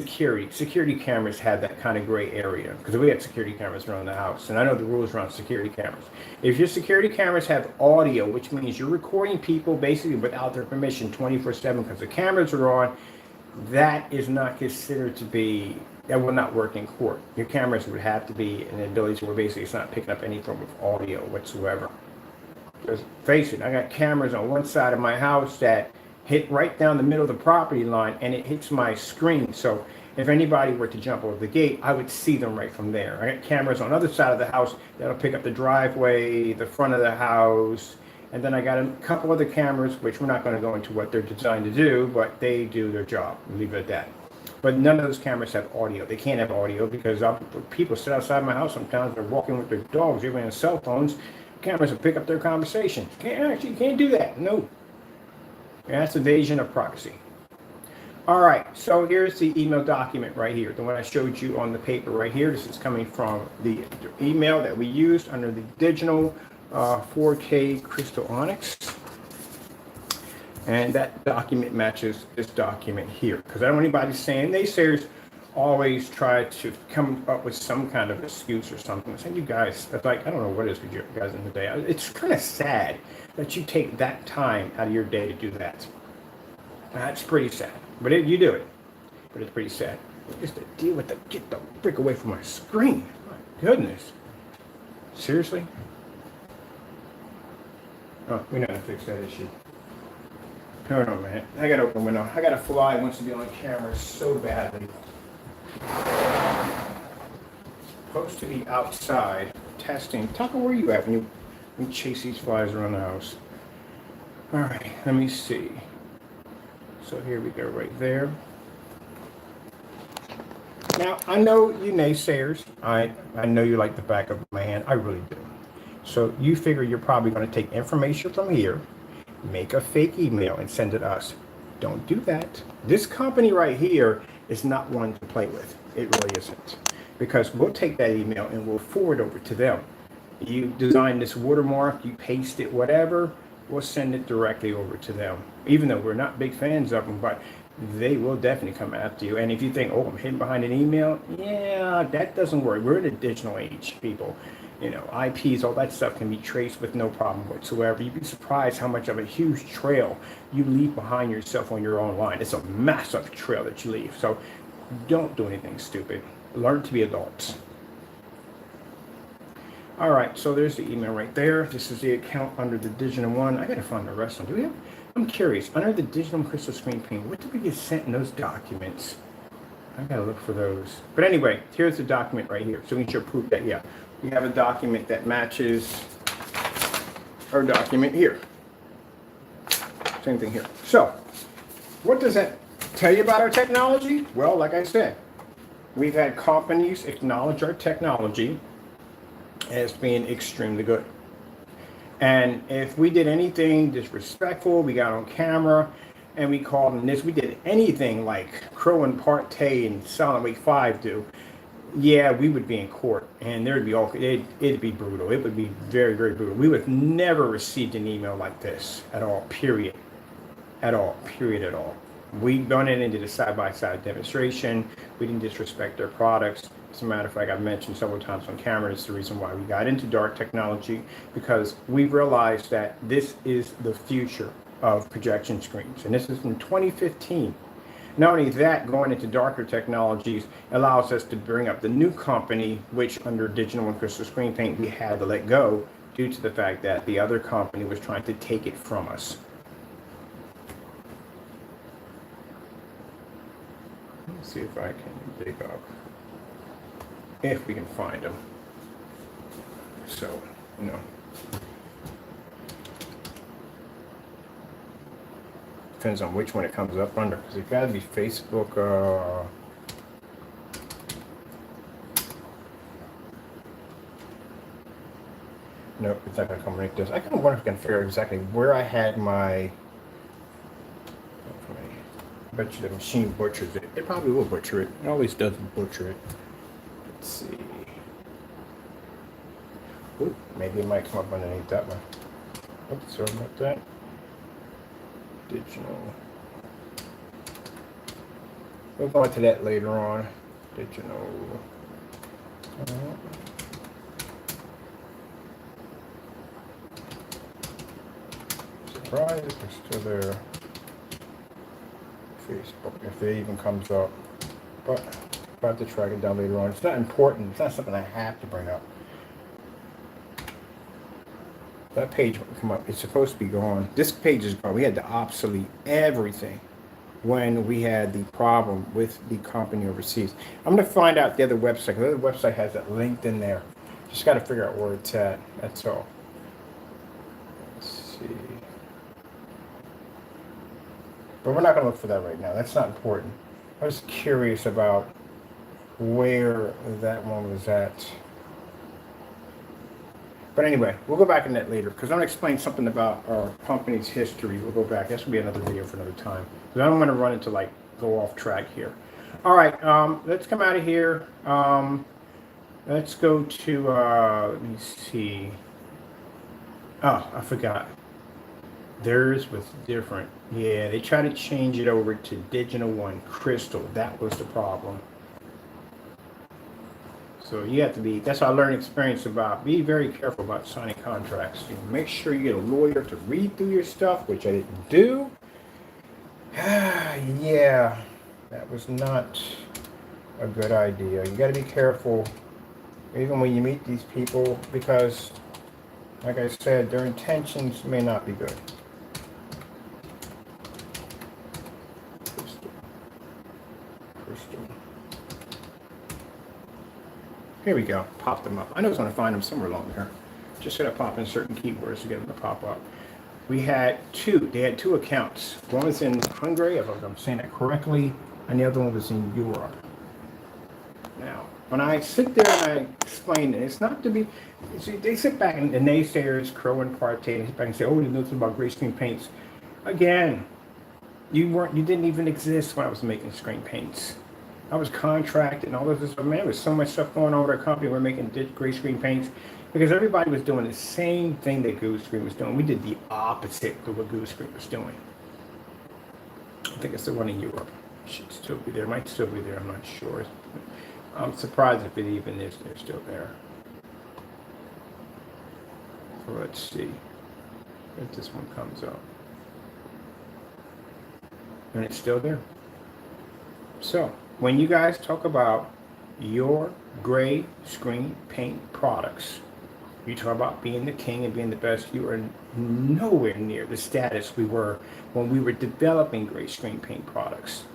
security cameras have that kind of gray area, because we have security cameras around the house, and I know the rules around security cameras. If your security cameras have audio, which means you're recording people basically without their permission 24/7 because the cameras are on, that is not considered to be, that will not work in court. Your cameras would have to be an ability where basically it's not picking up any form of audio whatsoever. Because face it, I got cameras on one side of my house that hit right down the middle of the property line and it hits my screen. So if anybody were to jump over the gate, I would see them right from there. I got cameras on the other side of the house that'll pick up the driveway, the front of the house, and then I got a couple other cameras, which we're not going to go into what they're designed to do, but they do their job. We'll leave it at that. But none of those cameras have audio. They can't have audio because people sit outside my house sometimes. They're walking with their dogs, even on cell phones. Cameras will pick up their conversation. You can't do that. No. That's invasion of privacy. All right. So here's the email document right here. The one I showed you on the paper right here. This is coming from the email that we used under the digital 4K Crystal Onyx. And that document matches this document here. Because I don't want anybody saying, naysayers always try to come up with some kind of excuse or something. I say, you guys, it's like, I don't know what it is with you guys in the day. It's kind of sad that you take that time out of your day to do that. That's pretty sad. But you do it. But it's pretty sad. Just to deal with get the frick away from my screen. My goodness. Seriously? Oh, we know how to fix that issue. Hold on, man. I gotta open the window. I got a fly who wants to be on camera so badly. Supposed to be outside testing. Tucker, where are you at when you chase these flies around the house? All right, let me see. So here we go, right there. Now I know you naysayers. I know you like the back of my hand. I really do. So you figure you're probably going to take information from here, make a fake email and send it to us. Don't do that. This company right here is not one to play with. It really isn't. Because we'll take that email and we'll forward over to them. You design this watermark, you paste it, whatever, we'll send it directly over to them. Even though we're not big fans of them, but they will definitely come after you. And if you think, oh, I'm hidden behind an email, yeah, that doesn't work. We're in a digital age, people. You know, IPs, all that stuff can be traced with no problem whatsoever. You'd be surprised how much of a huge trail you leave behind yourself when you're online. It's a massive trail that you leave. So don't do anything stupid. Learn to be adults. All right, so there's the email right there. This is the account under the Digital One. I gotta find the rest of them. Do we have? I'm curious. Under the Digital Crystal Screen Paint, what did we get sent in those documents? I gotta look for those. But anyway, here's the document right here. So we can show proof that, yeah, we have a document that matches our document here. Same thing here. So, what does that tell you about our technology? Well, like I said, we've had companies acknowledge our technology as being extremely good. And if we did anything disrespectful, we got on camera and we called them this, we did anything like Crow and Partey and Silent Wake 5 do, yeah, we would be in court and there'd be all, it'd be brutal. It would be very, very brutal. We would have never received an email like this at all, period. At all, period at all. We done it into the side-by-side demonstration. We didn't disrespect their products. As a matter of fact, I've mentioned several times on camera, it's the reason why we got into dark technology, because we realized that this is the future of projection screens. And this is from 2015. Not only that, going into darker technologies allows us to bring up the new company, which under Digital One Crystal Screen Paint, we had to let go due to the fact that the other company was trying to take it from us. Let's see if I can dig up, if we can find them. So, you know, depends on which one it comes up under, because it gotta be Facebook. Nope, it's not gonna come like this. I kind of wonder if I can figure out exactly where I had my. I bet you the machine butchers it. It probably will butcher it. It always does butcher it. Let's see. Ooh, maybe it might come up underneath that one. Oops, sorry about that. Digital. We'll go into that later on. Digital. Surprised if it's still there. Facebook, if it even comes up. But I'll have to track it down later on. It's not important. It's not something I have to bring up. That page will come up. It's supposed to be gone. This page is gone. We had to obsolete everything when we had the problem with the company overseas. I'm going to find out the other website. The other website has it linked in there. Just got to figure out where it's at. That's all. Let's see. But we're not going to look for that right now. That's not important. I was curious about where that one was at. But anyway, we'll go back in that later, because I'm going to explain something about our company's history. We'll go back. This will be another video for another time, because I don't want to run into, like, go off track here. All right, let's come out of here. Let's go to, let me see. Oh, I forgot. Theirs was different. Yeah, they tried to change it over to Digital One Crystal. That was the problem. So you have to be, that's what I learned experience about. Be very careful about signing contracts. You make sure you get a lawyer to read through your stuff, which I didn't do. Yeah, that was not a good idea. You got to be careful, even when you meet these people, because, like I said, their intentions may not be good. Here we go. Pop them up. I know it's going to find them somewhere along here. Just gotta pop in certain keywords to get them to pop up. We had two. They had two accounts. One was in Hungary, if I'm saying that correctly, and the other one was in Europe. Now, when I sit there and I explain it, it's not to be. See, they sit back and the naysayers, Crow and Partey, sit back and say, "Oh, you know something about gray screen paints." Again, you didn't even exist when I was making screen paints. I was contracted and all of this. Man, there was so much stuff going on with our company. We're making gray screen paints because everybody was doing the same thing that Goo Screen was doing. We did the opposite of what Goo Screen was doing. I think it's the one in Europe. It should still be there. It might still be there. I'm not sure. I'm surprised if it even is. They're still there. So let's see if this one comes up. And it's still there. So when you guys talk about your gray screen paint products, You talk about being the king and being the best. You are nowhere near the status we were when we were developing gray screen paint products.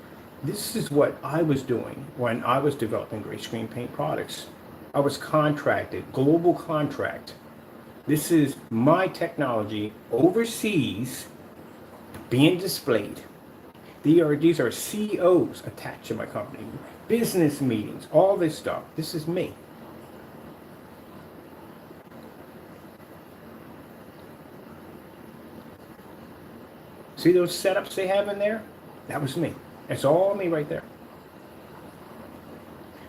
This is what I was doing when I was developing gray screen paint products. I was contracted, global contract. This is my technology overseas being displayed. These are CEOs attached to my company, business meetings, all this stuff. This is me. See those setups they have in there? That was me. That's all me right there.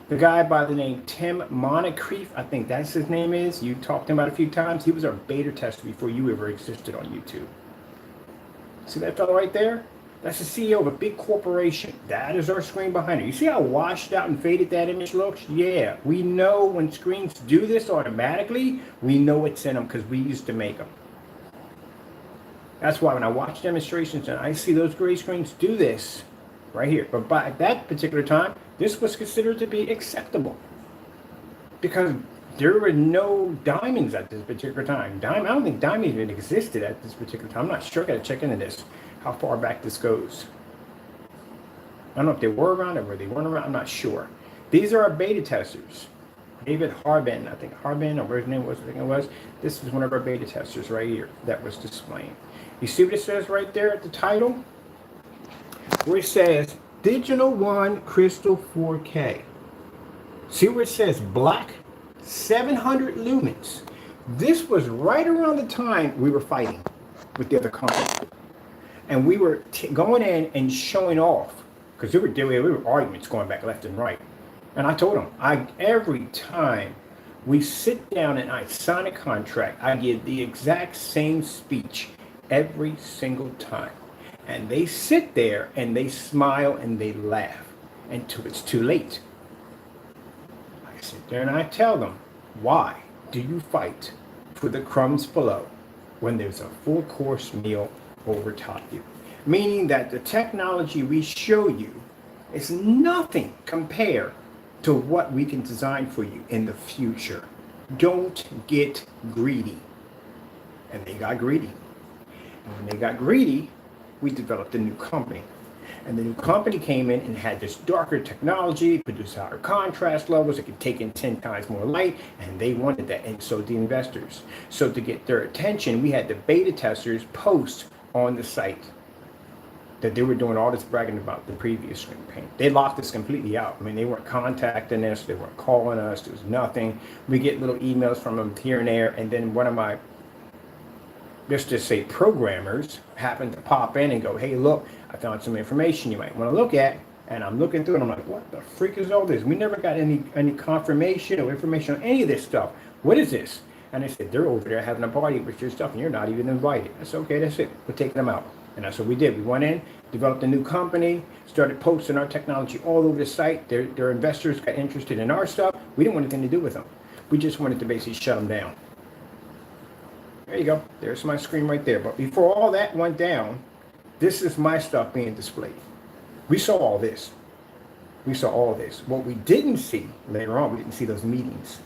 The guy by the name Tim Moncrief, I think that's his name is. You talked to him about a few times. He was our beta tester before you ever existed on YouTube. See that fellow right there? That's the CEO of a big corporation. That is our screen behind it. You see how washed out and faded that image looks? Yeah, we know when screens do this automatically, we know it's in them because we used to make them. That's why when I watch demonstrations and I see those gray screens do this right here, but by that particular time, this was considered to be acceptable because there were no diamonds at this particular time. I don't think diamond even existed at this particular time. I'm not sure. I got to check into this, how far back this goes. I don't know if they were around or where they weren't around. I'm not sure. These are our beta testers. David Harbin, I think Harbin, or where his name was, I think it was. This is one of our beta testers right here that was displaying. You see what it says right there at the title? Where it says Digital One Crystal 4K. See where it says black? 700 lumens. This was right around the time we were fighting with the other company. And we were going in and showing off because there were arguments going back left and right. And I told them, every time we sit down and I sign a contract, I give the exact same speech every single time. And they sit there and they smile and they laugh until it's too late. I sit there and I tell them, why do you fight for the crumbs below when there's a full course meal over top you? Meaning that the technology we show you is nothing compared to what we can design for you in the future. Don't get greedy. And they got greedy. And when they got greedy, we developed a new company. And the new company came in and had this darker technology, produced higher contrast levels, it could take in 10 times more light, and they wanted that, and so the investors. So to get their attention, we had the beta testers post on the site that they were doing all this bragging about the previous screen paint. They locked us completely out. I mean, they weren't contacting us, they weren't calling us, there was nothing. We get little emails from them here and there, and then one of my, let's just say programmers, happened to pop in and go, hey, look, I found some information you might want to look at. And I'm looking through it, and I'm like, what the freak is all this? We never got any confirmation or information on any of this stuff. What is this? And they said, they're over there having a party with your stuff, and you're not even invited. I said, okay, that's it. We're taking them out. And that's what we did. We went in, developed a new company, started posting our technology all over the site. Their investors got interested in our stuff. We didn't want anything to do with them. We just wanted to basically shut them down. There you go. There's my screen right there. But before all that went down, this is my stuff being displayed. We saw all this. We saw all this. What we didn't see later on, we didn't see those meetings.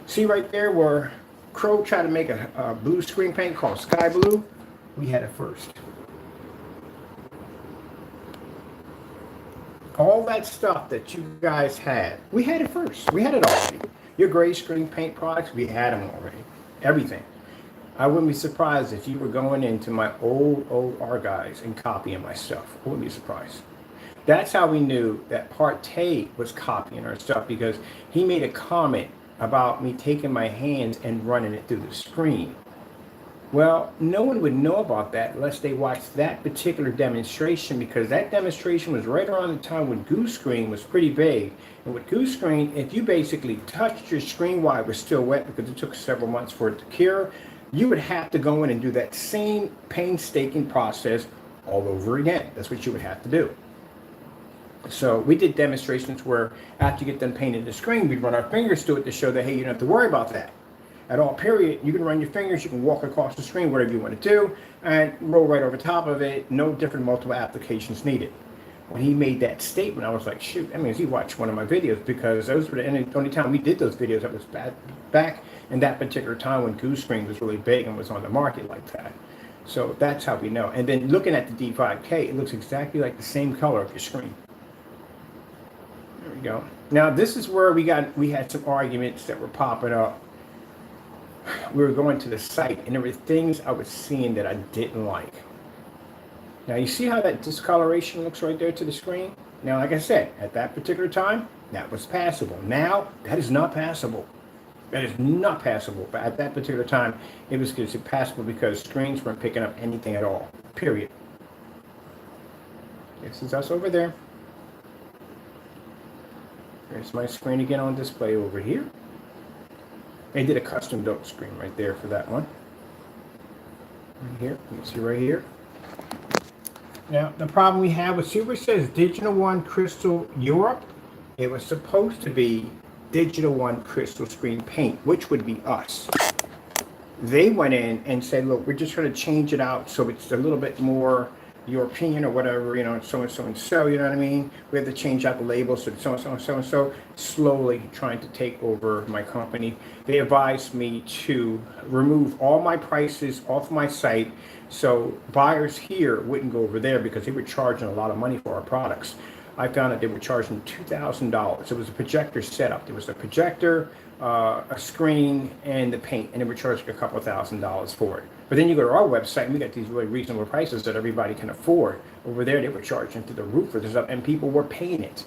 See right there where Crow tried to make a blue screen paint called Sky Blue? We had it first. All that stuff that you guys had, we had it first. We had it already. Your gray screen paint products, we had them already. Everything. I wouldn't be surprised if you were going into my old archives and copying my stuff. I wouldn't be surprised. That's how we knew that Partey was copying our stuff, because he made a comment about me taking my hands and running it through the screen. Well, no one would know about that unless they watched that particular demonstration, because that demonstration was right around the time when Goose Screen was pretty big. And with Goose Screen, if you basically touched your screen while it was still wet, because it took several months for it to cure, you would have to go in and do that same painstaking process all over again. That's what you would have to do. So we did demonstrations where after you get done painting the screen, we'd run our fingers through it to show that, hey, you don't have to worry about that. At all period, you can run your fingers, you can walk across the screen, whatever you want to do, and roll right over top of it. No different multiple applications needed. When he made that statement, I was like, shoot, that means he watched one of my videos, because those were the only time we did those videos. That was back in that particular time when Goose Screen was really big and was on the market like that. So that's how we know. And then looking at the D5K, it looks exactly like the same color of your screen. There we go. Now this is where we had some arguments that were popping up. We were going to the site and there were things I was seeing that I didn't like. Now you see how that discoloration looks right there to the screen? Now, like I said, at that particular time, that was passable. Now, that is not passable. That is not passable. But at that particular time, it was considered passable because screens weren't picking up anything at all. Period. This is us over there. There's my screen again on display over here. They did a custom built screen right there for that one. Right here. You can see right here. Now, the problem we have with, see where it says Digital One Crystal Europe? It was supposed to be Digital One Crystal Screen Paint, which would be us. They went in and said, look, we're just going to change it out so it's a little bit more European or whatever, you know, so and so and so, you know what I mean? We have to change out the labels so so and so and so and so, slowly trying to take over my company. They advised me to remove all my prices off my site so buyers here wouldn't go over there because they were charging a lot of money for our products. I found that they were charging $2,000. It was a projector setup. There was a projector, a screen, and the paint, and they were charging a couple $1,000s for it. But then you go to our website, and we got these really reasonable prices that everybody can afford. Over there, they were charging to the roof for this stuff, and people were paying it.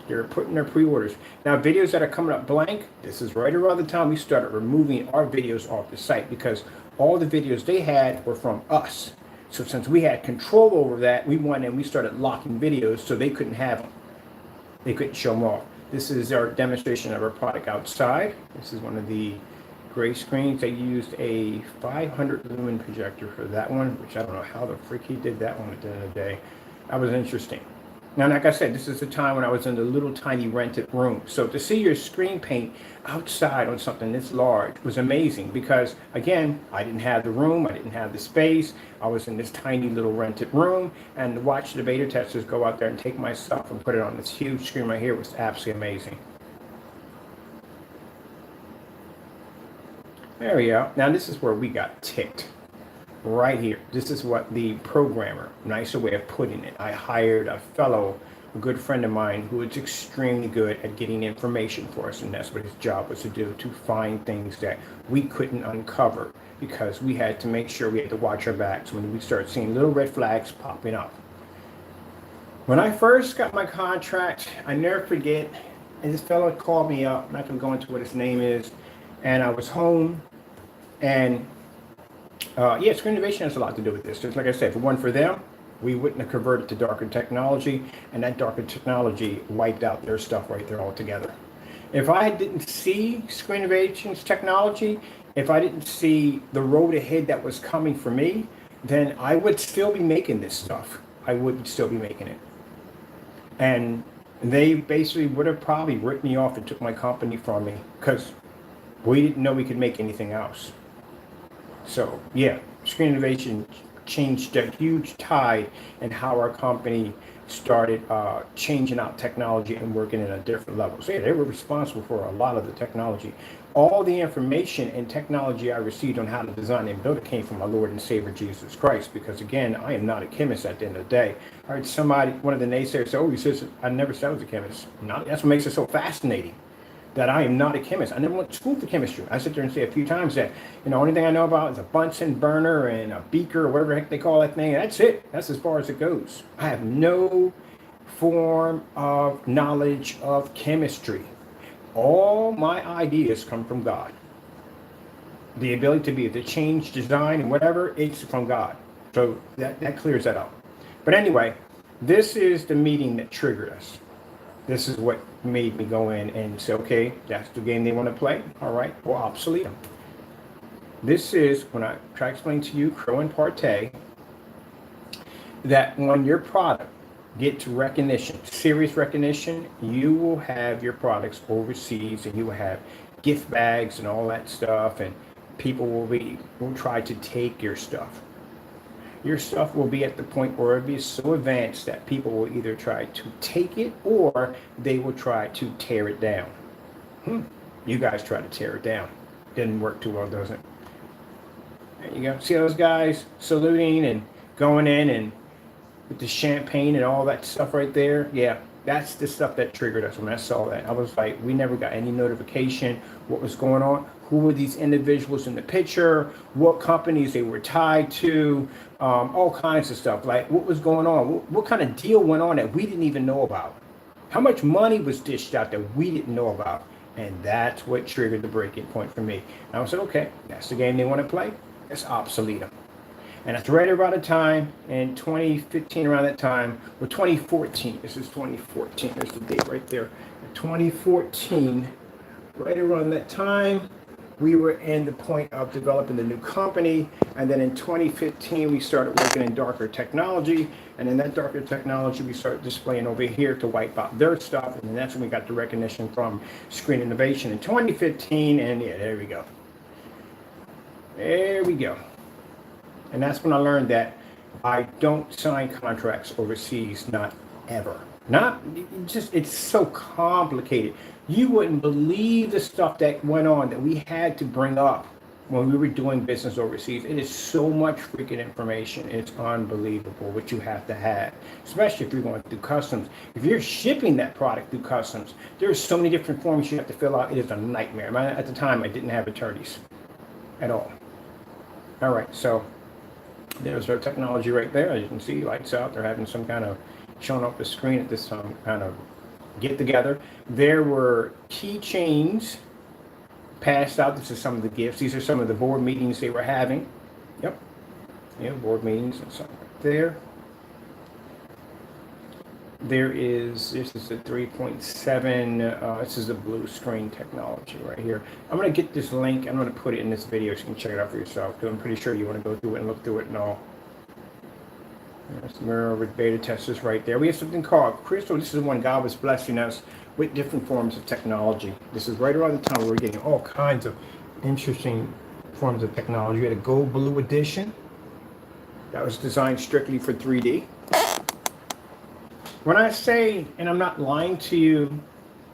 They're putting their pre-orders. Now, videos that are coming up blank, this is right around the time we started removing our videos off the site because all the videos they had were from us. So since we had control over that, we went and we started locking videos so they couldn't have them. They couldn't show them off. This is our demonstration of our product outside. This is one of the gray screens. They used a 500 lumen projector for that one, which I don't know how the frick he did that one at the end of the day. That was interesting. Now, like I said, this is the time when I was in the little tiny rented room. So to see your screen paint outside on something this large was amazing because, again, I didn't have the room. I didn't have the space. I was in this tiny little rented room. And to watch the beta testers go out there and take my stuff and put it on this huge screen right here was absolutely amazing. There we go. Now, this is where we got ticked. Right here. This is what the programmer, nicer way of putting it. I hired a good friend of mine who is extremely good at getting information for us, and that's what his job was to do, to find things that we couldn't uncover because we had to make sure we had to watch our backs when we start seeing little red flags popping up. When I first got my contract, I never forget, and this fellow called me up, I'm not going to go into what his name is, and I was home, and yeah, Screen Innovation has a lot to do with this. Just like I said, if it weren't for them, we wouldn't have converted to darker technology, and that darker technology wiped out their stuff right there altogether. If I didn't see Screen Innovation's technology, if I didn't see the road ahead that was coming for me, then I would still be making this stuff. I would still be making it. And they basically would have probably ripped me off and took my company from me because we didn't know we could make anything else. So yeah, Screen Innovation changed a huge tide in how our company started changing out technology and working at a different level. So yeah, they were responsible for a lot of the technology. All the information and technology I received on how to design and build it came from my Lord and Savior Jesus Christ. Because again, I am not a chemist at the end of the day. I heard somebody, one of the naysayers say, "Oh, he says I never said I was a chemist." Not, that's what makes it so fascinating. That I am not a chemist. I never went to school for chemistry. I sit there and say a few times that, you know, only thing I know about is a Bunsen burner and a beaker or whatever the heck they call that thing. That's it. That's as far as it goes. I have no form of knowledge of chemistry. All my ideas come from God. The ability to be able to change design and whatever, it's from God. So that clears that up. But anyway, this is the meeting that triggered us. This is what made me go in and say, okay, that's the game they want to play. All right, we'll obsolete them. This is when I try to explain to you, Crow and Partey, that when your product gets recognition, serious recognition, you will have your products overseas and you will have gift bags and all that stuff, and people will try to take your stuff. Your stuff will be at the point where it'll be so advanced that people will either try to take it or they will try to tear it down. You guys try to tear it down. Didn't work too well, does it? There you go. See those guys saluting and going in and with the champagne and all that stuff right there? Yeah, that's the stuff that triggered us when I saw that. I was like, we never got any notification what was going on. Who were these individuals in the picture? What companies they were tied to? All kinds of stuff. Like what was going on? What kind of deal went on that we didn't even know about? How much money was dished out that we didn't know about? And that's what triggered the breaking point for me. And I said, okay, that's the game they want to play. Let's obsolete them. And that's right around the time in 2015, around that time, or 2014. This is 2014. There's the date right there. 2014, right around that time, we were in the point of developing the new company. And then in 2015, we started working in darker technology. And in that darker technology, we started displaying over here to wipe out their stuff. And then that's when we got the recognition from Screen Innovation in 2015. And yeah, there we go. There we go. And that's when I learned that I don't sign contracts overseas, not ever. Not just, it's so complicated. You wouldn't believe the stuff that went on that we had to bring up when we were doing business overseas. It is so much freaking information. It's unbelievable what you have to have, especially if you're going through customs. If you're shipping that product through customs, there's so many different forms you have to fill out. It is a nightmare. At the time, I didn't have attorneys at all. All right, so there's our technology right there. As you can see, lights out. They're having some kind of showing off the screen at this kind of get together. There were keychains passed out. This is some of the gifts. These are some of the board meetings they were having. Yep. Yeah, board meetings and something right there. This is a 3.7, this is a blue screen technology right here. I'm going to get this link. I'm going to put it in this video so you can check it out for yourself, because I'm pretty sure you want to go through it and look through it and all. There's mirror with beta testers right there. We have something called Crystal. This is when God was blessing us with different forms of technology. This is right around the time we were getting all kinds of interesting forms of technology. We had a gold blue edition that was designed strictly for 3D. When I say, and I'm not lying to you,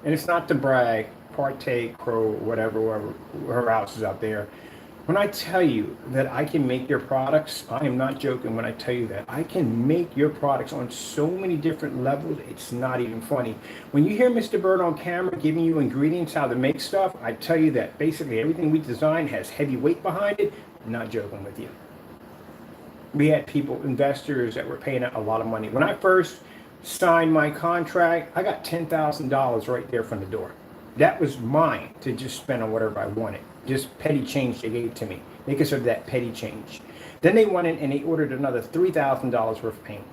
and it's not to brag, Partake, Crow, whatever, whoever else is out there, when I tell you that I can make your products, I am not joking when I tell you that. I can make your products on so many different levels, it's not even funny. When you hear Mr. Bird on camera giving you ingredients, how to make stuff, I tell you that basically everything we design has heavy weight behind it. I'm not joking with you. We had people, investors that were paying a lot of money. When I first signed my contract, I got $10,000 right there from the door. That was mine to just spend on whatever I wanted. Just petty change they gave to me. They considered that petty change. Then they went in and they ordered another $3,000 worth of paint.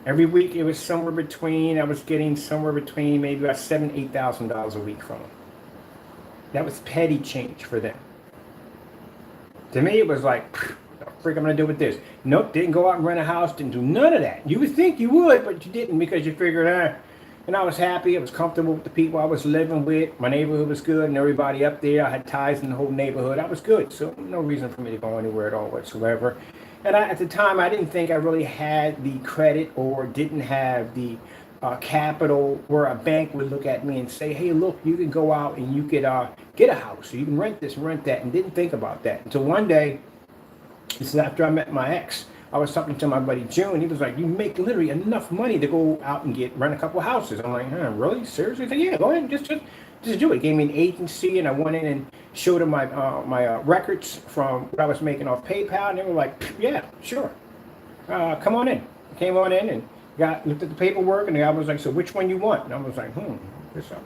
Every week it was somewhere between, I was getting somewhere between maybe about $7,000, $8,000 a week from them. That was petty change for them. To me it was like, what the frick I'm gonna do with this? Nope, didn't go out and rent a house, didn't do none of that. You would think you would, but you didn't, because you figured, and I was happy, I was comfortable with the people I was living with. My neighborhood was good and everybody up there. I had ties in the whole neighborhood. I was good, so no reason for me to go anywhere at all whatsoever. And at the time, I didn't think I really had the credit or didn't have the capital where a bank would look at me and say, hey, look, you can go out and you could get a house. So you can rent this and rent that, and didn't think about that. Until one day, this is after I met my ex. I was talking to my buddy June. He was like, you make literally enough money to go out and rent a couple houses. I'm like, really? Seriously? He said, yeah, go ahead. Just do it. Gave me an agency, and I went in and showed them my records from what I was making off PayPal. And they were like, yeah, sure. Come on in. I came on in and looked at the paperwork, and the guy was like, so which one you want? And I was like, this I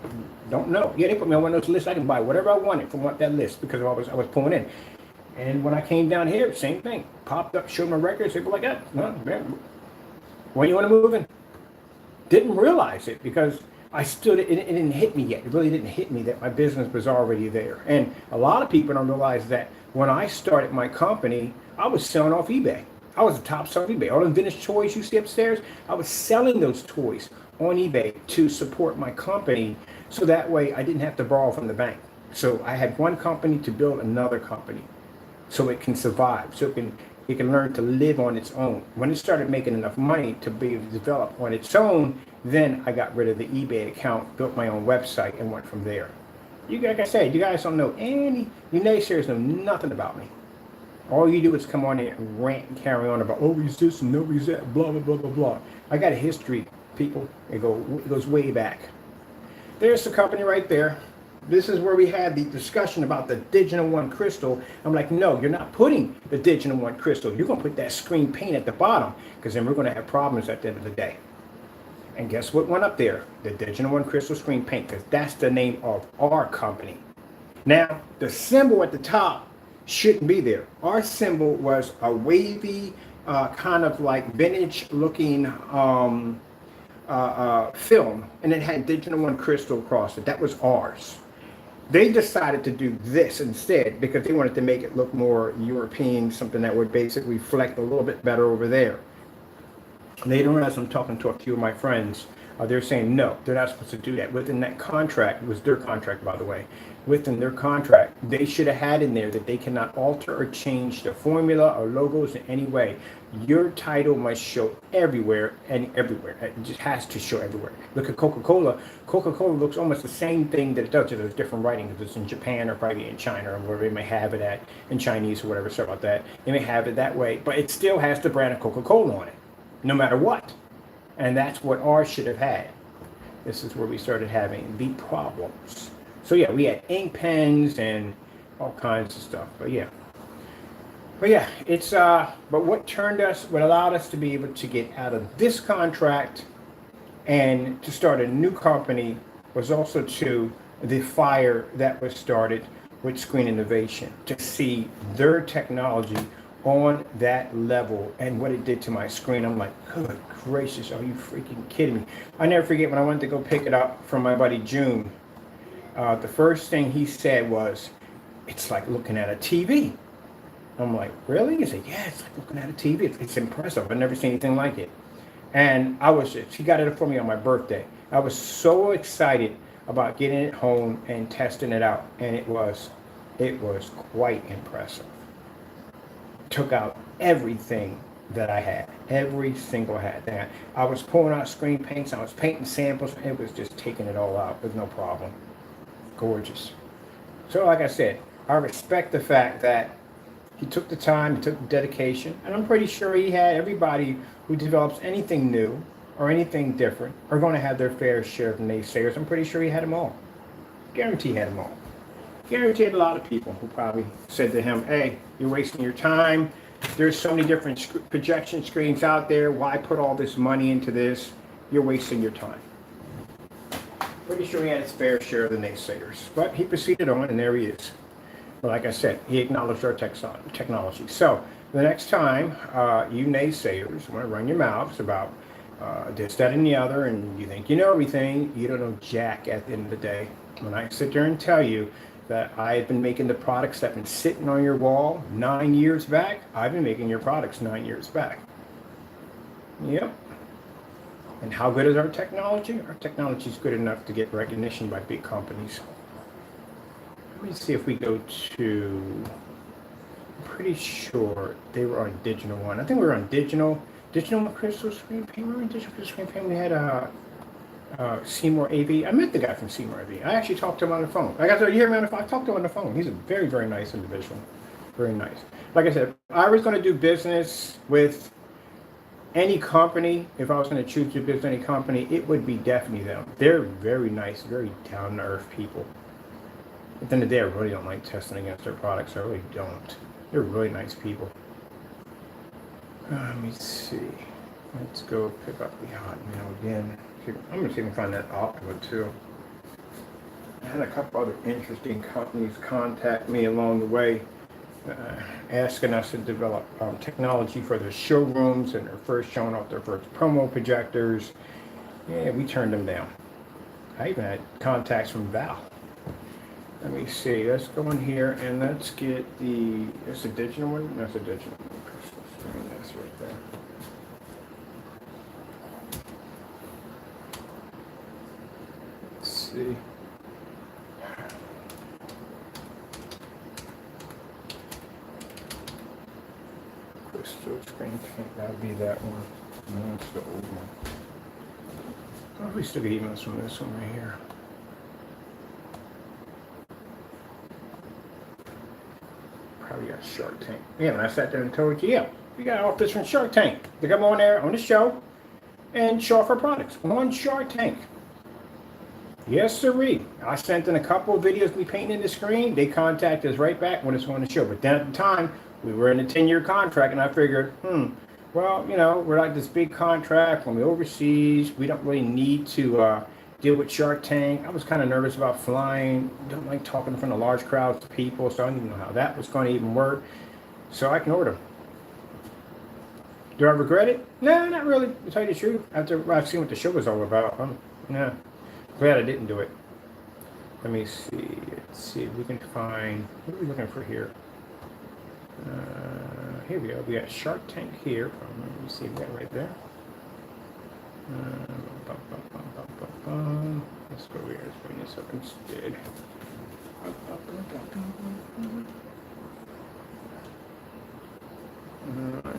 don't know. Yeah, they put me on one of those lists. I can buy whatever I wanted from that list because I was pulling in. And when I came down here, same thing. Popped up, showed my records. They were like, when you want to move in? Didn't realize it because it didn't hit me yet. It really didn't hit me that my business was already there. And a lot of people don't realize that when I started my company, I was selling off eBay. I was the top seller on eBay. All the vintage toys you see upstairs, I was selling those toys on eBay to support my company. So that way I didn't have to borrow from the bank. So I had one company to build another company, so it can survive, so it can learn to live on its own. When it started making enough money to be able to develop on its own, Then I got rid of the eBay account, built my own website, and went from there. Like I said, you guys don't know you naysayers know nothing about me. All you do is come on here and rant and carry on about, oh, he's this and no, he's that, blah, blah, blah, blah, blah. I got a history, people. It goes way back. There's the company right there. This is where we had the discussion about the Digital One crystal. I'm like, no, you're not putting the Digital One crystal. You're going to put that screen paint at the bottom, because then we're going to have problems at the end of the day. And guess what went up there? The Digital One crystal screen paint, because that's the name of our company. Now, the symbol at the top shouldn't be there. Our symbol was a wavy, kind of like vintage looking film, and it had Digital One crystal across it. That was ours. They decided to do this instead because they wanted to make it look more European, something that would basically reflect a little bit better over there. Later on, as I'm talking to a few of my friends, they're saying no, they're not supposed to do that. Within that contract, it was their contract, by the way, within their contract, they should have had in there that they cannot alter or change the formula or logos in any way. Your title must show everywhere and everywhere. It just has to show everywhere. Look at Coca-Cola. Coca-Cola looks almost the same thing that it does. There's different writing because it's in Japan or probably in China or wherever they may have it at, in Chinese or whatever, sorry about that. They may have it that way, but it still has the brand of Coca-Cola on it, no matter what. And that's what ours should have had. This is where we started having the problems. So yeah, we had ink pens and all kinds of stuff. But yeah, it's but what allowed us to be able to get out of this contract and to start a new company was also to the fire that was started with Screen Innovation, to see their technology on that level and what it did to my screen. I'm like, good gracious, are you freaking kidding me? I never forget when I went to go pick it up from my buddy June. The first thing he said was, it's like looking at a TV. I'm like, really? He said, yeah, it's like looking at a TV. It's impressive. I've never seen anything like it. And he got it for me on my birthday. I was so excited about getting it home and testing it out. And it was quite impressive. Took out everything that I had, every single thing. I was pulling out screen paints, I was painting samples, it was just taking it all out with no problem. Gorgeous. So like I said, I respect the fact that he took the time, he took the dedication, and I'm pretty sure he had everybody who develops anything new or anything different are going to have their fair share of naysayers. I'm pretty sure he had them all. Guarantee he had them all. Guaranteed a lot of people who probably said to him, hey, you're wasting your time. There's so many different projection screens out there. Why put all this money into this? You're wasting your time. Pretty sure he had his fair share of the naysayers. But he proceeded on, and there he is. But like I said, he acknowledged our technology. So the next time you naysayers want to run your mouths about this, that, and the other, and you think you know everything, you don't know jack at the end of the day. When I sit there and tell you that I've been making the products that have been sitting on your wall 9 years back, I've been making your products 9 years back. Yep. And how good is our technology? Our technology is good enough to get recognition by big companies. Let me see if we go to, I'm pretty sure they were on Digital One. I think we were on Digital Crystal Screen Paint. We were on Digital Crystal Screen Paint. We had Seymour AV. I met the guy from Seymour AV. I actually talked to him on the phone. Like I said, you hear me on the phone? I talked to him on the phone. He's a very, very nice individual. Very nice. Like I said, if I was going to do business with any company, if I was going to choose to do business with any company, it would be definitely them. They're very nice, very down-to-earth people. At the end of the day, I really don't like testing against their products. I really don't. They're really nice people. Let me see. Let's go pick up the Hotmail again. I'm going to see if I can find that Optima too. I had a couple other interesting companies contact me along the way, asking us to develop technology for their showrooms, and they're first showing off their first promo projectors. Yeah, we turned them down. I even had contacts from Val. Let me see. Let's go in here and let's get that's a digital one? That's a digital one. That's right there. See. Crystal Screen Paint, that would be that one. No, it's the old one. Oh, we still get emails from this one right here. Probably got Shark Tank. Yeah, when I sat there and told you, yeah, we got offers from Shark Tank. They come on there on the show and show off our products on Shark Tank. Yes, sirree. I sent in a couple of videos we painting in the screen. They contacted us right back when it's on the show. But then at the time, we were in a 10-year contract, and I figured, well, you know, we're like this big contract when we're overseas. We don't really need to deal with Shark Tank. I was kind of nervous about flying. Don't like talking in front of large crowds of people, so I didn't even know how that was going to even work. So I can order. Do I regret it? No, not really. To tell you the truth, after I've seen what the show was all about, yeah. Glad I didn't do it. Let me see. Let's see if we can find. What are we looking for here? Here we go. We got Shark Tank here. Let me see. We got it right there. Let's go here. Let's bring this up instead.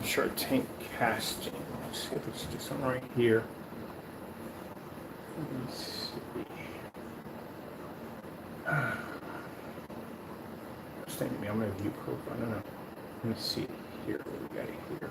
Shark Tank casting. Let's see if it's this one right here. Let's see. Stand me. I'm going to view profile. No. Let me see here. What we got here.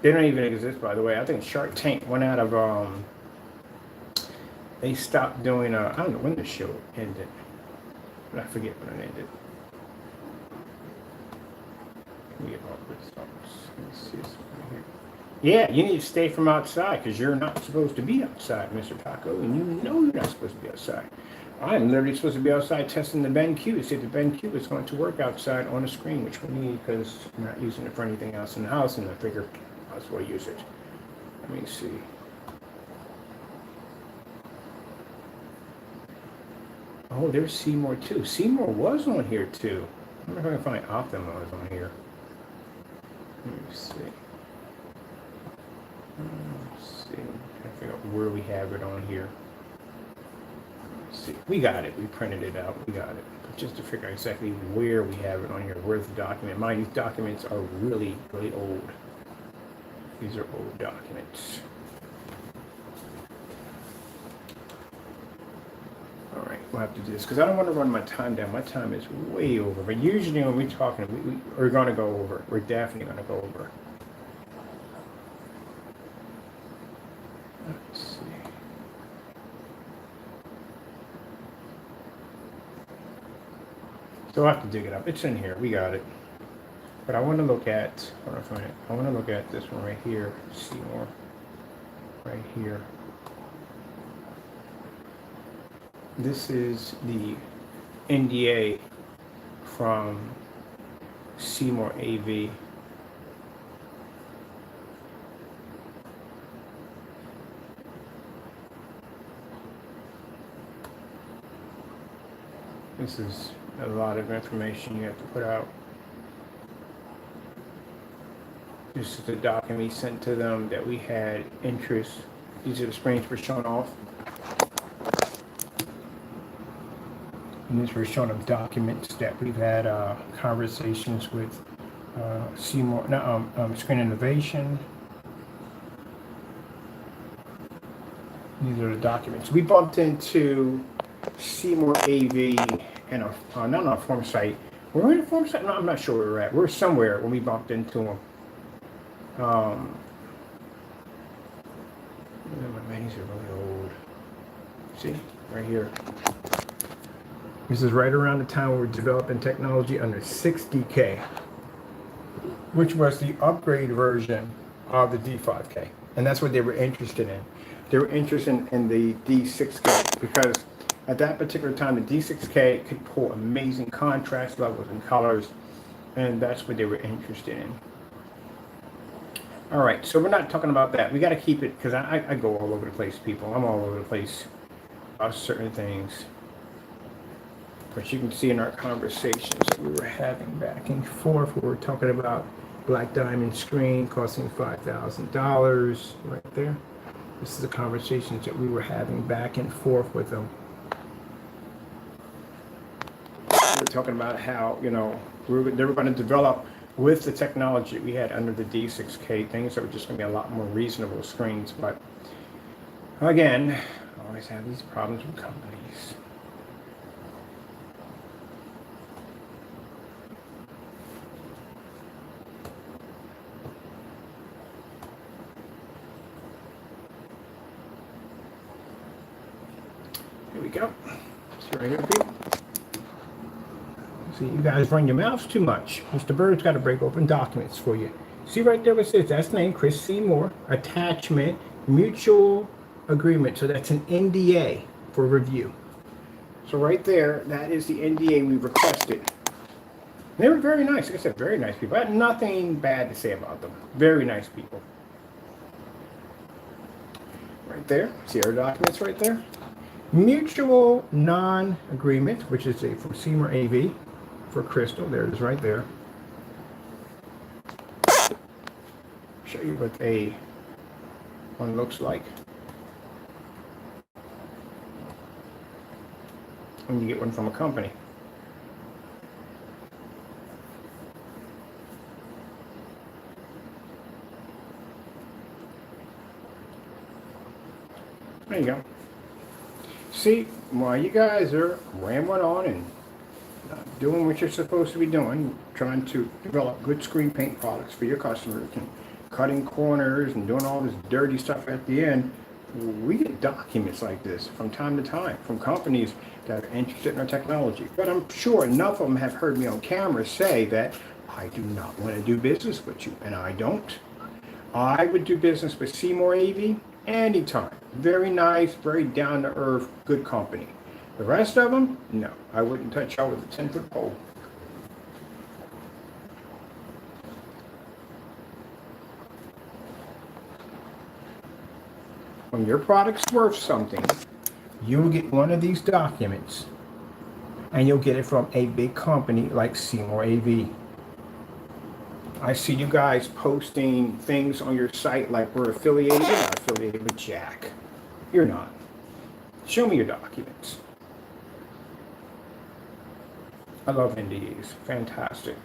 They don't even exist, by the way. I think Shark Tank went out of, they stopped doing, I don't know when the show ended, but I forget when it ended. Let me get all this stuff. Let me see this right here. Yeah, you need to stay from outside because you're not supposed to be outside, Mr. Taco, and you know you're not supposed to be outside. I'm literally supposed to be outside testing the BenQ to see if the BenQ is going to work outside on the screen, which we need because I'm not using it for anything else in the house, and I figure might as well use it. Let me see. Oh, there's Seymour too. Seymour was on here too. I wonder if I can find Optima was on here. Let me see. Let's see. I'm trying to figure out where we have it on here. Let's see. We got it. We printed it out. We got it. But just to figure out exactly where we have it on here. Where's the document? These documents are really, really old. These are old documents. All right, we'll have to do this because I don't want to run my time down. My time is way over. But usually when we're talking, we're going to go over. We're definitely going to go over. Let's see. So I'll have to dig it up. It's in here. We got it. But I want to look at, I want to look at this one right here, Seymour, right here. This is the NDA from Seymour AV. This is a lot of information you have to put out. This is the document we sent to them that we had interest. These are the screens we're showing off. And these were showing them documents that we've had conversations with Seymour, Screen Innovation. These are the documents. We bumped into Seymour AV and not on a forum site. We're in a forum site? No, I'm not sure where we're at. We're somewhere when we bumped into them. My menus are really old. See, right here. This is right around the time we're developing technology under 60K, which was the upgrade version of the D5K. And that's what they were interested in. They were interested in the D6K because at that particular time, the D6K could pull amazing contrast levels and colors, and that's what they were interested in. All right, so we're not talking about that. We got to keep it, because I go all over the place, people. I'm all over the place about certain things. But you can see in our conversations that we were having back and forth, we were talking about Black Diamond screen costing $5,000 right there. This is the conversations that we were having back and forth with them. We were talking about how, they were going to develop with the technology we had under the D6K, things that were just going to be a lot more reasonable screens. But again, I always have these problems with companies. Here we go. See right here, people. See, you guys run your mouths too much. Mr. Bird's got to break open documents for you. See right there what it says? That's the name, Chris Seymour. Attachment, mutual agreement. So that's an NDA for review. So right there, that is the NDA we requested. They were very nice. Like I said, very nice people. I had nothing bad to say about them. Very nice people. Right there. See our documents right there? Mutual non-agreement, which is from Seymour AV for Crystal. There it is right there. Show you what one looks like when you get one from a company. There you go. See, while you guys are rambling on and doing what you're supposed to be doing, trying to develop good screen paint products for your customers and cutting corners and doing all this dirty stuff at the end, we get documents like this from time to time from companies that are interested in our technology. But I'm sure enough of them have heard me on camera say that I do not want to do business with you, and I don't. I would do business with Seymour AV anytime. Very nice, very down-to-earth, good company. The rest of them, no. I wouldn't touch y'all with a 10-foot pole. When your product's worth something, you'll get one of these documents, and you'll get it from a big company like Seymour AV. I see you guys posting things on your site like we're affiliated. You're not affiliated with Jack. You're not. Show me your documents. I love NDAs. Fantastic.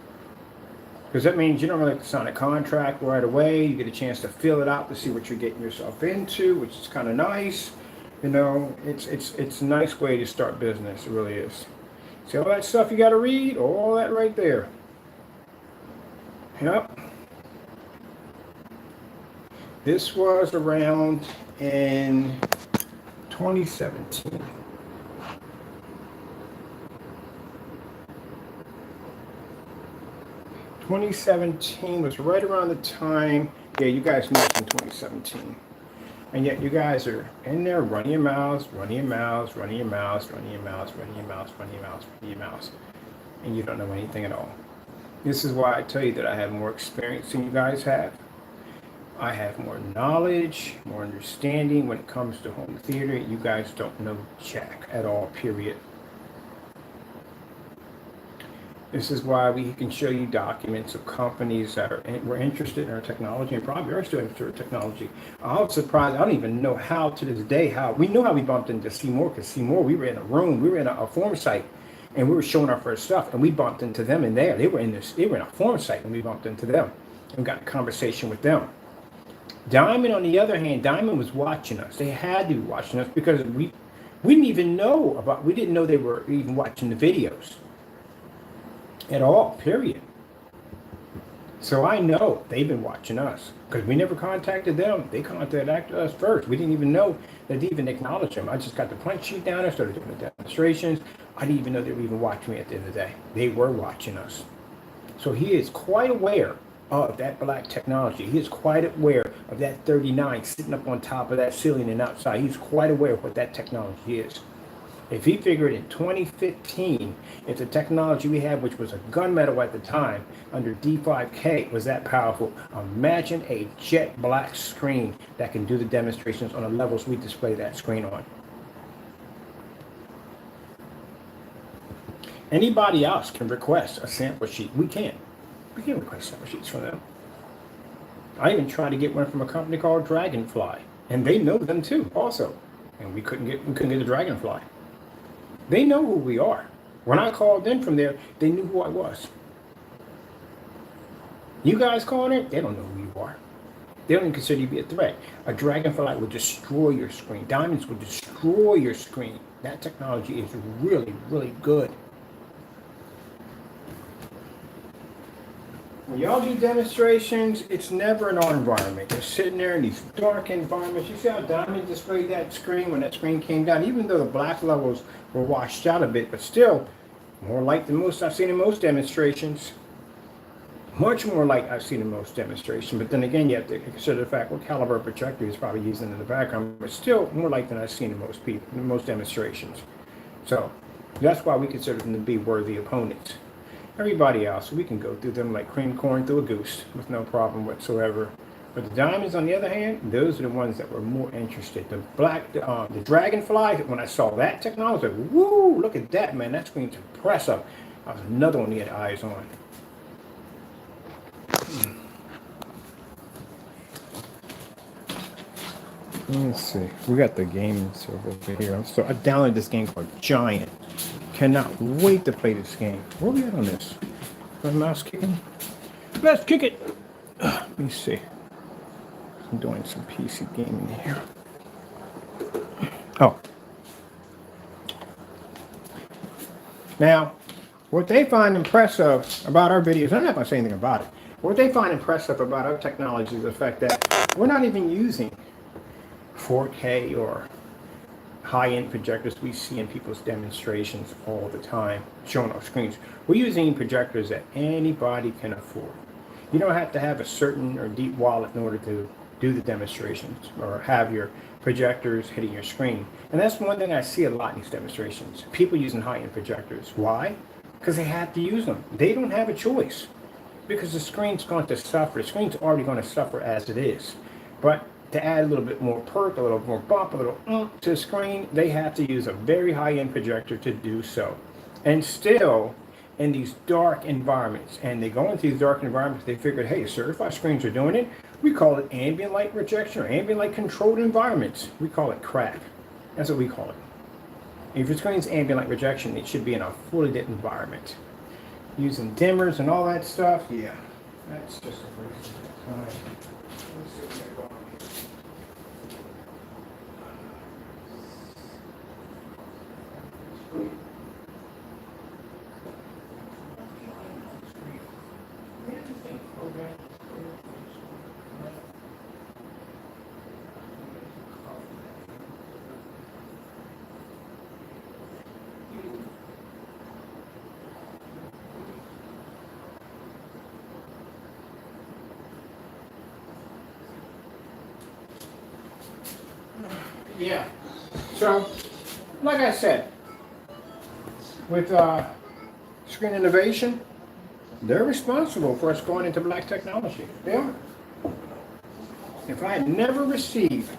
Because that means you don't really have to sign a contract right away. You get a chance to fill it out to see what you're getting yourself into, which is kind of nice. It's a nice way to start business. It really is. See all that stuff you got to read? All that right there. Yep. This was around in 2017. Was right around the time, yeah, you guys mentioned 2017. And yet you guys are in there running your mouths, running your mouths, running your mouths, running your mouths, running your mouths, running your mouths, running your mouths. And you don't know anything at all. This is why I tell you that I have more experience than you guys have. I have more knowledge, more understanding when it comes to home theater. You guys don't know jack at all, period. This is why we can show you documents of companies that were interested in our technology and probably are still interested in our technology. I was surprised. I don't even know how to this day we know how we bumped into Seymour, because Seymour, we were in a room, we were in a forum site, and we were showing our first stuff, and we bumped into them in there. They were in a forum site, and we bumped into them and got a conversation with them. Diamond, on the other hand, Diamond was watching us. They had to be watching us because we didn't even know we didn't know they were even watching the videos at all, period. So I know they've been watching us because we never contacted them. They contacted us first. We didn't even know that they even acknowledged them. I just got the punch sheet down there, started doing the demonstrations. I didn't even know they were even watching me at the end of the day. They were watching us. So he is quite aware of that black technology. He is quite aware of that 39 sitting up on top of that ceiling and outside. He's quite aware of what that technology is. If he figured in 2015, if the technology we had, which was a gunmetal at the time, under D5K, was that powerful, imagine a jet black screen that can do the demonstrations on the levels we display that screen on. Anybody else can request a sample sheet. We can't. We can't request sample sheets from them. I even tried to get one from a company called Dragonfly, and they know them too, also. And we couldn't get the Dragonfly. They know who we are. When I called in from there, they knew who I was. You guys calling it, they don't know who you are. They don't even consider you to be a threat. A Dragonfly will destroy your screen. Diamonds will destroy your screen. That technology is really, really good. When y'all do demonstrations, it's never in our environment. They're sitting there in these dark environments. You see how Diamond displayed that screen when that screen came down? Even though the black levels were washed out a bit, but still, more light than most I've seen in most demonstrations. Much more light I've seen in most demonstrations. But then again, you have to consider the fact what caliber projector is probably using in the background, but still more light than I've seen in most people, in most demonstrations. So that's why we consider them to be worthy opponents. Everybody else, we can go through them like cream corn through a goose with no problem whatsoever. But the diamonds, on the other hand, those are the ones that were more interested. The Dragonfly, when I saw that technology, I was like, woo, look at that, man. That screen's impressive. That was another one he had eyes on. Let's see. We got the game server over here. So I downloaded this game called Giant. Cannot wait to play this game. Where are we at on this? My mouse kicking? Let's kick it! Let me see. I'm doing some PC gaming here. Oh. Now, what they find impressive about our videos, I'm not going to say anything about it. What they find impressive about our technology is the fact that we're not even using 4K or high-end projectors we see in people's demonstrations all the time, showing on screens. We're using projectors that anybody can afford. You don't have to have a certain or deep wallet in order to do the demonstrations or have your projectors hitting your screen. And that's one thing I see a lot in these demonstrations. People using high-end projectors. Why? Because they have to use them. They don't have a choice because the screen's going to suffer. The screen's already going to suffer as it is. But to add a little bit more perk, a little more bump, a little to the screen, they have to use a very high-end projector to do so. And still, in these dark environments, and they go into these dark environments, they figured, hey, certified screens are doing it. We call it ambient light projection or ambient light controlled environments. We call it crack. That's what we call it. If your screen's ambient light projection, it should be in a fully lit environment. Using dimmers and all that stuff, yeah, that's just a waste of time. Let's see what they're going on. Yeah. So, like I said, with Screen Innovation, they're responsible for us going into black technology. They are. If I had never received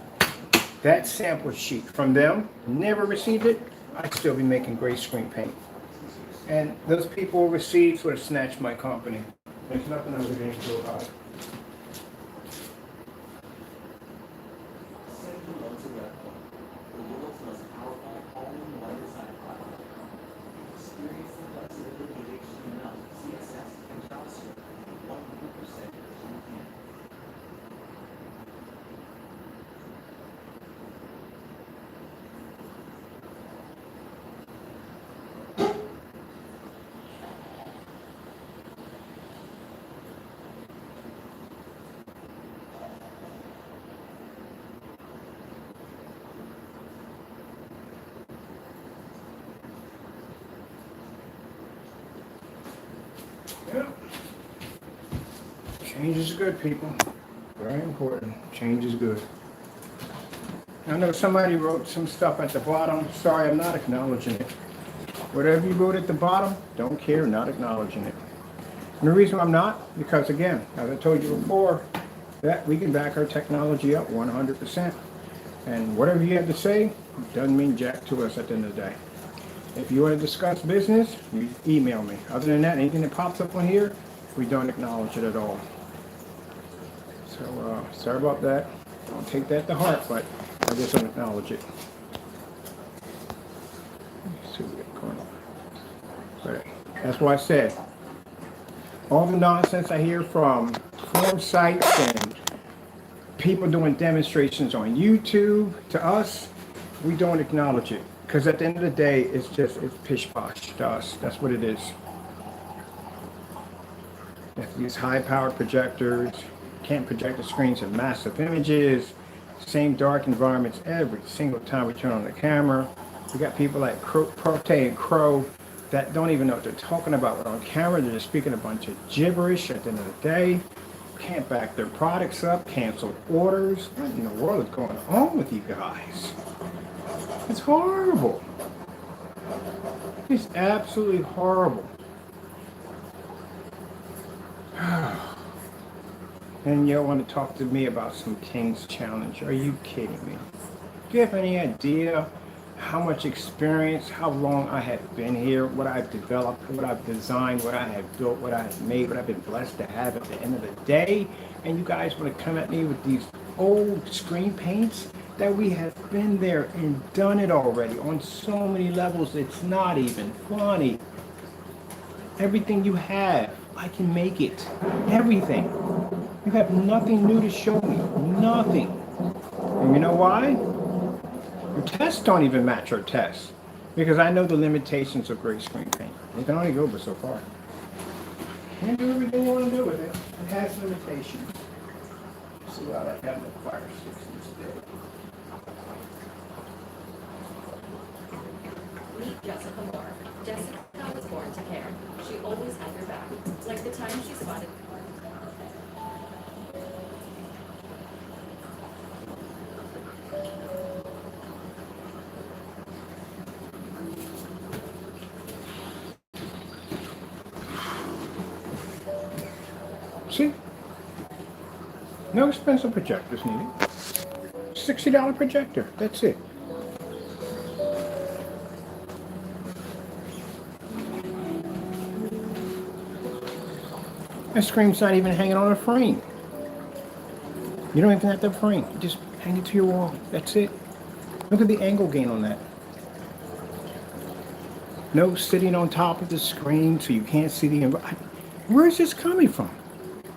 that sample sheet from them, never received it, I'd still be making gray screen paint. And those people received would have snatched my company. There's nothing I was going to do about it. Yeah. Change is good, people. Very important. Change is good. I know somebody wrote some stuff at the bottom. Sorry, I'm not acknowledging it. Whatever you wrote at the bottom, don't care, not acknowledging it. And the reason I'm not, because again, as I told you before, that we can back our technology up 100%. And whatever you have to say doesn't mean jack to us at the end of the day. If you want to discuss business, you email me. Other than that, anything that pops up on here, we don't acknowledge it at all. So, sorry about that. Don't take that to heart, but I just don't acknowledge it. Let's see what we got going on. But that's why I said, all the nonsense I hear from forum sites and people doing demonstrations on YouTube, to us, we don't acknowledge it. Because at the end of the day, it's pish posh to us. That's what it is. You have to use high-powered projectors. Can't project the screens of massive images. Same dark environments every single time we turn on the camera. We got people like Prote and Crow that don't even know what they're talking about on camera. They're just speaking a bunch of gibberish at the end of the day. Can't back their products up. Canceled orders. What in the world is going on with you guys? It's horrible. It's absolutely horrible. And you want to talk to me about some King's Challenge? Are you kidding me? Do you have any idea how much experience, how long I have been here, what I've developed, what I've designed, what I have built, what I have made, what I've been blessed to have at the end of the day? And you guys want to come at me with these old screen paints that we have been there and done it already on so many levels, it's not even funny. Everything you have, I can make it. Everything. You have nothing new to show me. Nothing. And you know why? Your tests don't even match our tests. Because I know the limitations of gray screen paint. You can only go but so far. You can do everything you want to do with it. It has limitations. See what I have in the fire sticks instead. Meet Jessica Moore. Jessica was born to care. She always had your back. Like the time she spotted. See? No expensive projectors needed. $60 projector. That's it. That screen's not even hanging on a frame. You don't even have to have a frame. You just hang it to your wall. That's it. Look at the angle gain on that. No sitting on top of the screen so you can't see the environment. Where is this coming from?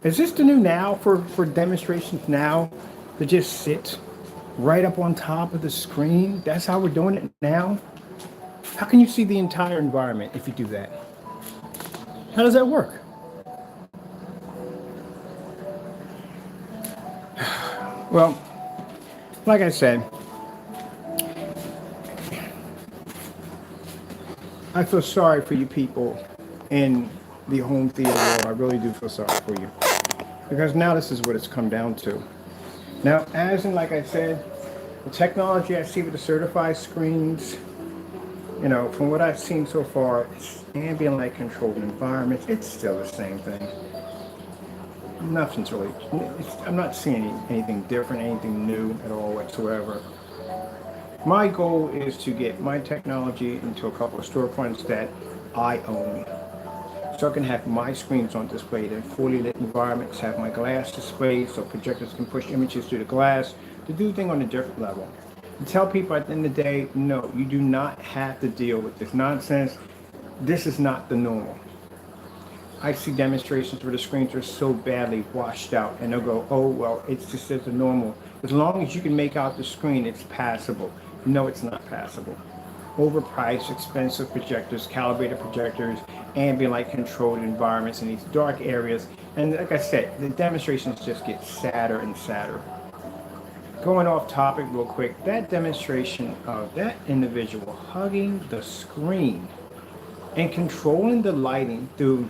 Is this the new now for demonstrations now? To just sit right up on top of the screen? That's how we're doing it now? How can you see the entire environment if you do that? How does that work? Well, like I said, I feel sorry for you people in the home theater world. I really do feel sorry for you. Because now this is what it's come down to. Now, as in, like I said, the technology I see with the certified screens, you know, from what I've seen so far, it's ambient light controlled environments. It's still the same thing. Nothing's really, I'm not seeing anything different, anything new at all whatsoever. My goal is to get my technology into a couple of storefronts that I own. So I can have my screens on display in fully lit environments, have my glass displayed so projectors can push images through the glass to do things on a different level. And tell people at the end of the day, no, you do not have to deal with this nonsense. This is not the normal. I see demonstrations where the screens are so badly washed out and they'll go, oh, well, it's just as a normal. As long as you can make out the screen, it's passable. No, it's not passable. Overpriced, expensive projectors, calibrated projectors, ambient light controlled environments in these dark areas. And like I said, the demonstrations just get sadder and sadder. Going off topic real quick, that demonstration of that individual hugging the screen and controlling the lighting through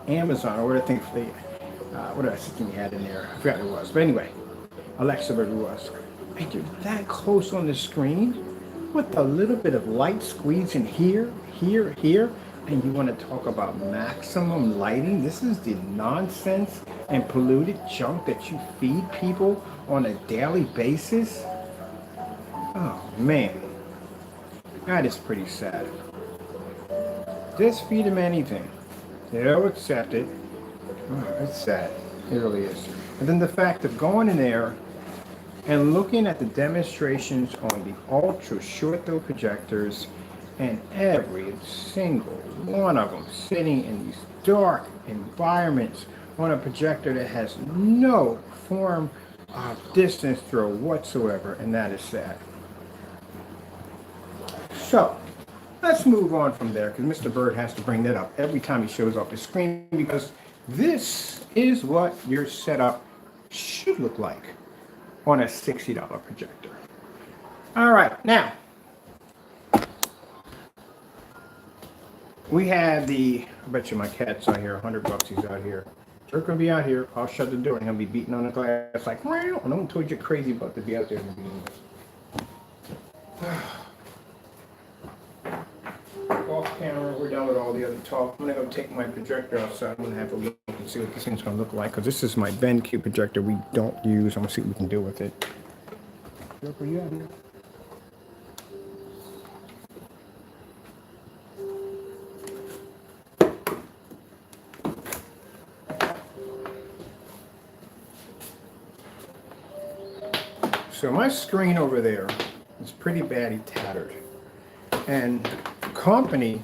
Amazon, or what I think what did I think he had in there? I forgot who it was. But anyway, Alexa, whatever it was. And you're that close on the screen with a little bit of light squeezing here, here, here, and you want to talk about maximum lighting? This is the nonsense and polluted junk that you feed people on a daily basis? Oh, man. That is pretty sad. Just feed them anything. They'll accept it. Oh, it's sad. It really is. And then the fact of going in there and looking at the demonstrations on the ultra short throw projectors and every single one of them sitting in these dark environments on a projector that has no form of distance throw whatsoever, and that is sad. So let's move on from there because Mr. Bird has to bring that up every time he shows off the screen because this is what your setup should look like on a $60 projector. All right, now we have the, I bet you my cat's out here, $100 he's out here. They're gonna be out here, I'll shut the door and he'll be beating on the glass like, wow, and I'm told you're crazy about to be out there and beating. Off camera, we're done with all the other talk. I'm gonna go take my projector outside. I'm gonna have a look and see what this thing's gonna look like because this is my BenQ projector we don't use. I'm gonna see what we can do with it. Are you out here? So my screen over there is pretty badly tattered, and the company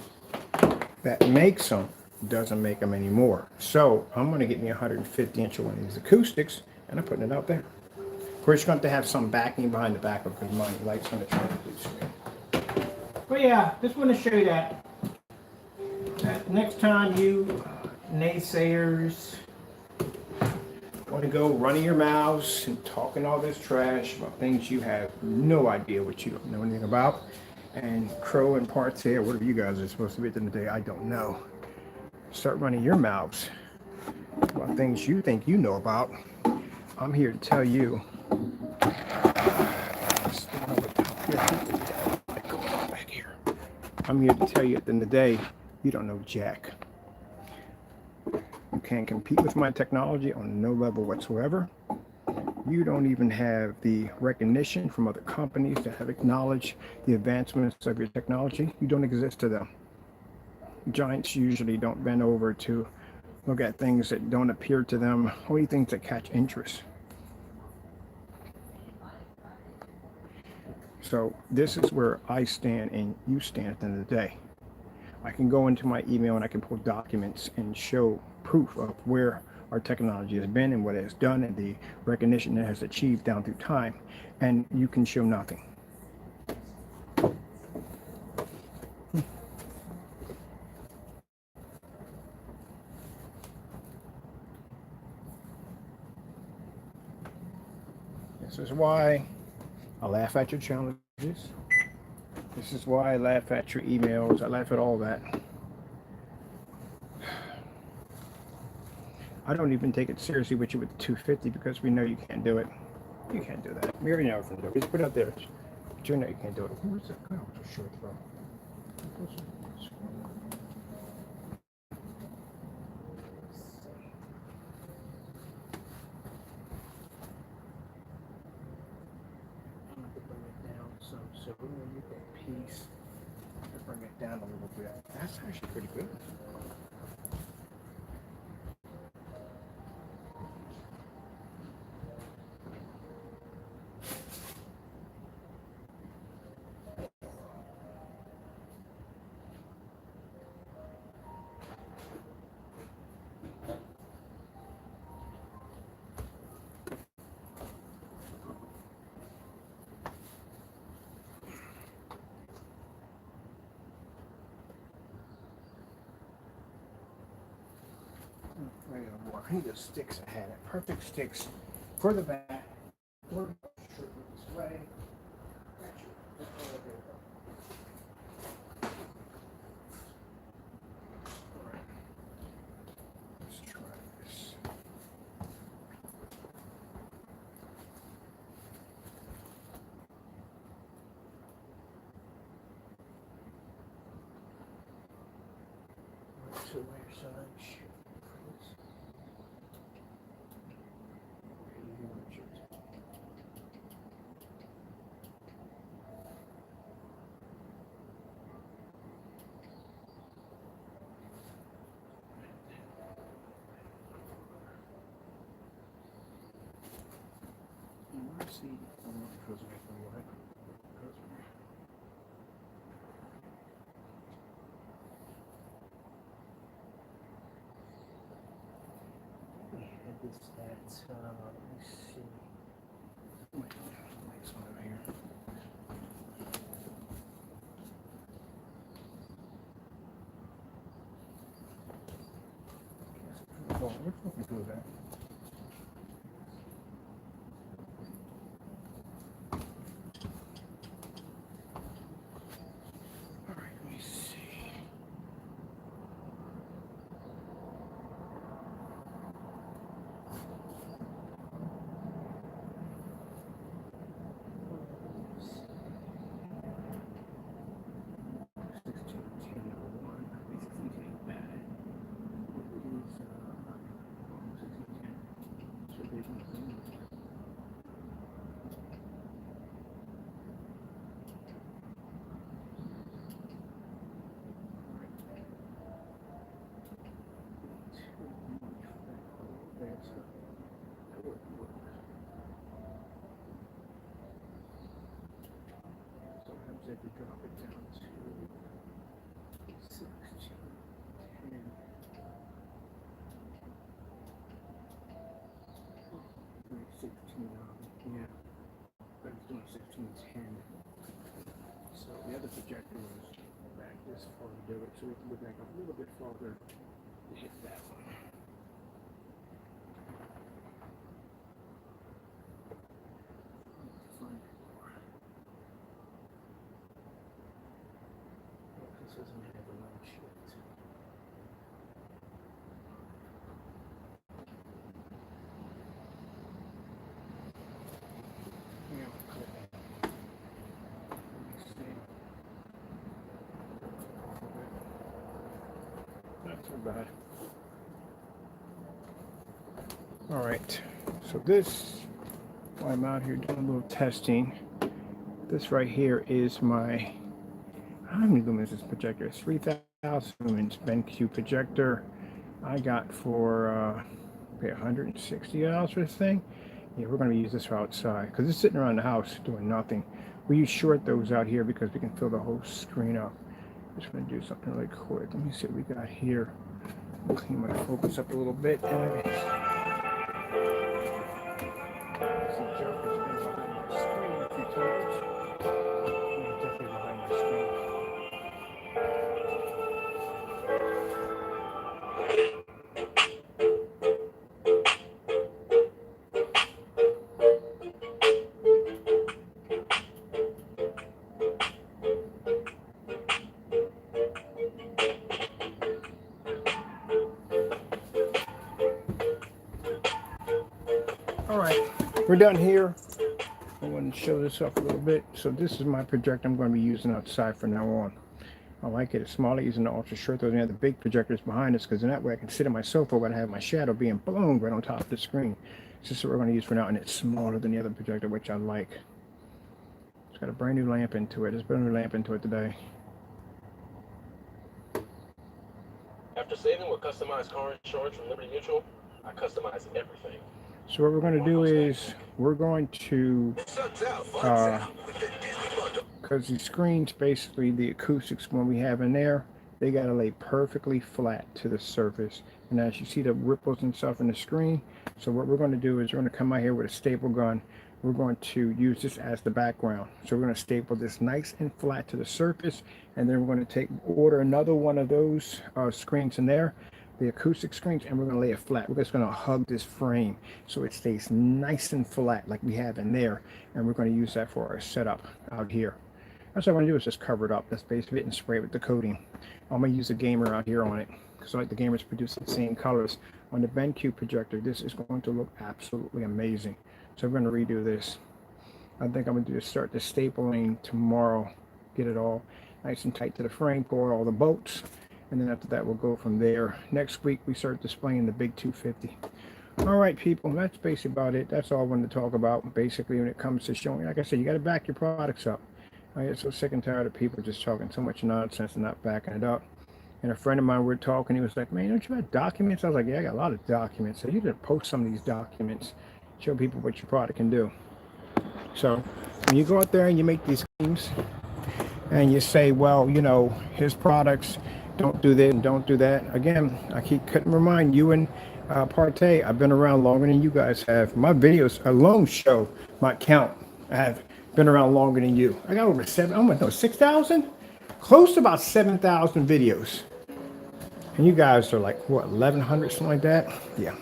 that makes them doesn't make them anymore. So I'm going to get me a 150-inch one of these acoustics, and I'm putting it out there. Of course, you're going to have some backing behind the back because my light's going to try to do screen. But yeah, just want to show you that next time you naysayers want to go running your mouths and talking all this trash about things you have no idea what you don't know anything about, and crow and parts here, whatever you guys are supposed to be at the end of the day, I don't know. Start running your mouths about things you think you know about. I'm here to tell you. I'm here to tell you at the end of the day, you don't know jack. You can't compete with my technology on no level whatsoever. You don't even have the recognition from other companies that have acknowledged the advancements of your technology. You don't exist to them. Giants usually don't bend over to look at things that don't appear to them, only things that catch interest. So this is where I stand and you stand at the end of the day. I can go into my email and I can pull documents and show proof of where our technology has been and what it has done and the recognition it has achieved down through time, and you can show nothing. This is why I laugh at your challenges. This is why I laugh at your emails. I laugh at all that. I don't even take it seriously with you with the 250 because we know you can't do it. You can't do that. We already know from there. Just put it out there. But you know you can't do it. Where's that guy with the short throw? So when you get a piece, bring it down a little bit. That's actually pretty good. I need those sticks I had. Perfect sticks for the back. This way. Let's try this. Two layers of lunch. Let's see. Goes away from what? Goes away. We had this at, let me see. Wait, next one over here. Oh, which one we do that? All right, let me see. Sometimes if you drop it down to 16, 10, 16, yeah, but it's doing 16, 10. So the other projector was back this far to do it, so we can go back a little bit farther to hit that one. This doesn't have a light shift. Yeah, cool. Not too bad. All right, so this, while I'm out here doing a little testing, this right here is my, how many lumens is this projector? It's 3,000 lumens BenQ projector. I got for pay $160 for this thing. Yeah, we're going to use this for outside because it's sitting around the house doing nothing. We use short those out here because we can fill the whole screen up. Just going to do something really quick. Let me see what we got here. I'll clean my focus up a little bit. All right, we're done here. I want to show this off a little bit. So this is my projector I'm going to be using outside from now on. I like it. It's smaller, using the ultra short. Those are the big projectors behind us, because in that way I can sit on my sofa when I have my shadow being blown right on top of the screen. This is what we're going to use for now, and it's smaller than the other projector, which I like. It's got a brand new lamp into it. There's a brand new lamp into it today. After saving with customized car insurance from Liberty Mutual, I customize everything. So what we're going to do is we're going to, because the screens, basically the acoustics when we have in there, they got to lay perfectly flat to the surface. And as you see the ripples and stuff in the screen, so what we're going to do is we're going to come out here with a staple gun. We're going to use this as the background. So we're going to staple this nice and flat to the surface, and then we're going to order another one of those screens in there, the acoustic screens, and we're going to lay it flat. We're just going to hug this frame so it stays nice and flat like we have in there, and we're going to use that for our setup out here. That's what I'm going to do, is just cover it up. That's basically it, and spray it with the coating. I'm going to use a gamer out here on it, because I like the gamers produce the same colors. On the BenQ projector, this is going to look absolutely amazing. So we're going to redo this. I think I'm going to do start the stapling tomorrow, get it all nice and tight to the frame, pour all the bolts, and then after that we'll go from there. Next week we start displaying the big 250. All right, people, that's basically about it. That's all I wanted to talk about, basically, when it comes to showing. Like I said, you got to back your products up. I get so sick and tired of people just talking so much nonsense and not backing it up. And a friend of mine, we were talking, he was like, man, don't you have documents? I was like, yeah, I got a lot of documents. So you need to post some of these documents, show people what your product can do. So when you go out there and you make these claims and you say, well, you know, his products don't do this and don't do that. Again, I couldn't remind you and Partey, I've been around longer than you guys have. My videos alone show my count. I have been around longer than you. I got over 6,000? Close to about 7,000 videos. And you guys are like, what, 1,100, something like that? Yeah.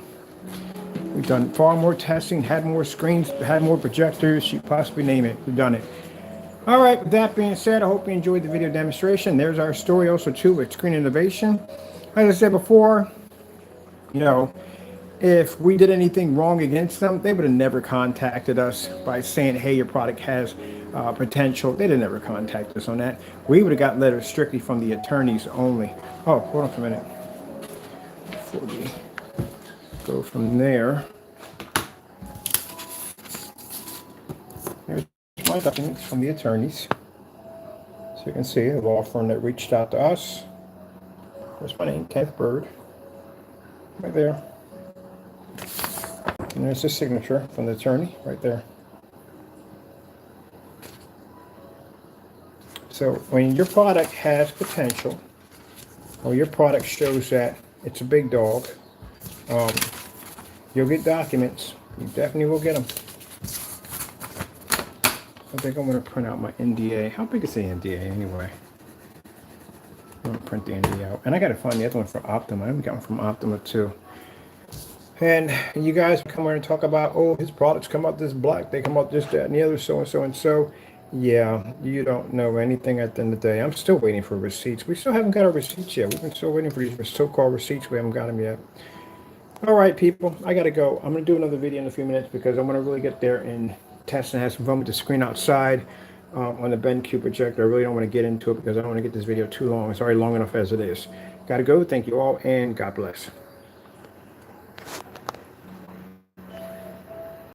We've done far more testing, had more screens, had more projectors, you possibly name it. We've done it. All right, with that being said, I hope you enjoyed the video demonstration. There's our story also too with Screen Innovation. As I said before, you know, if we did anything wrong against them, they would have never contacted us by saying, hey, your product has potential. They'd have never contacted us on that. We would have got letters strictly from the attorneys only. Oh, hold on for a minute. Before we go from there, here's my documents from the attorneys. So you can see the law firm that reached out to us. There's my name, Kenneth Bird, right there. And there's the signature from the attorney right there. So when your product has potential, or your product shows that it's a big dog, you'll get documents. You definitely will get them. I think I'm going to print out my NDA. How big is the NDA anyway? I'm going to print the NDA out. And I got to find the other one from Optima. I haven't got one from Optima too. And you guys come here and talk about, oh, his products come out this black, they come out this, that, and the other, so and so and so. Yeah, you don't know anything at the end of the day. I'm still waiting for receipts. We still haven't got our receipts yet. We've been still waiting for these so-called receipts. We haven't got them yet. All right, people, I got to go. I'm going to do another video in a few minutes because I want to really get there and test and have some fun with the screen outside on the BenQ projector. I really don't want to get into it because I don't want to get this video too long. It's already long enough as it is. Got to go. Thank you all, and God bless.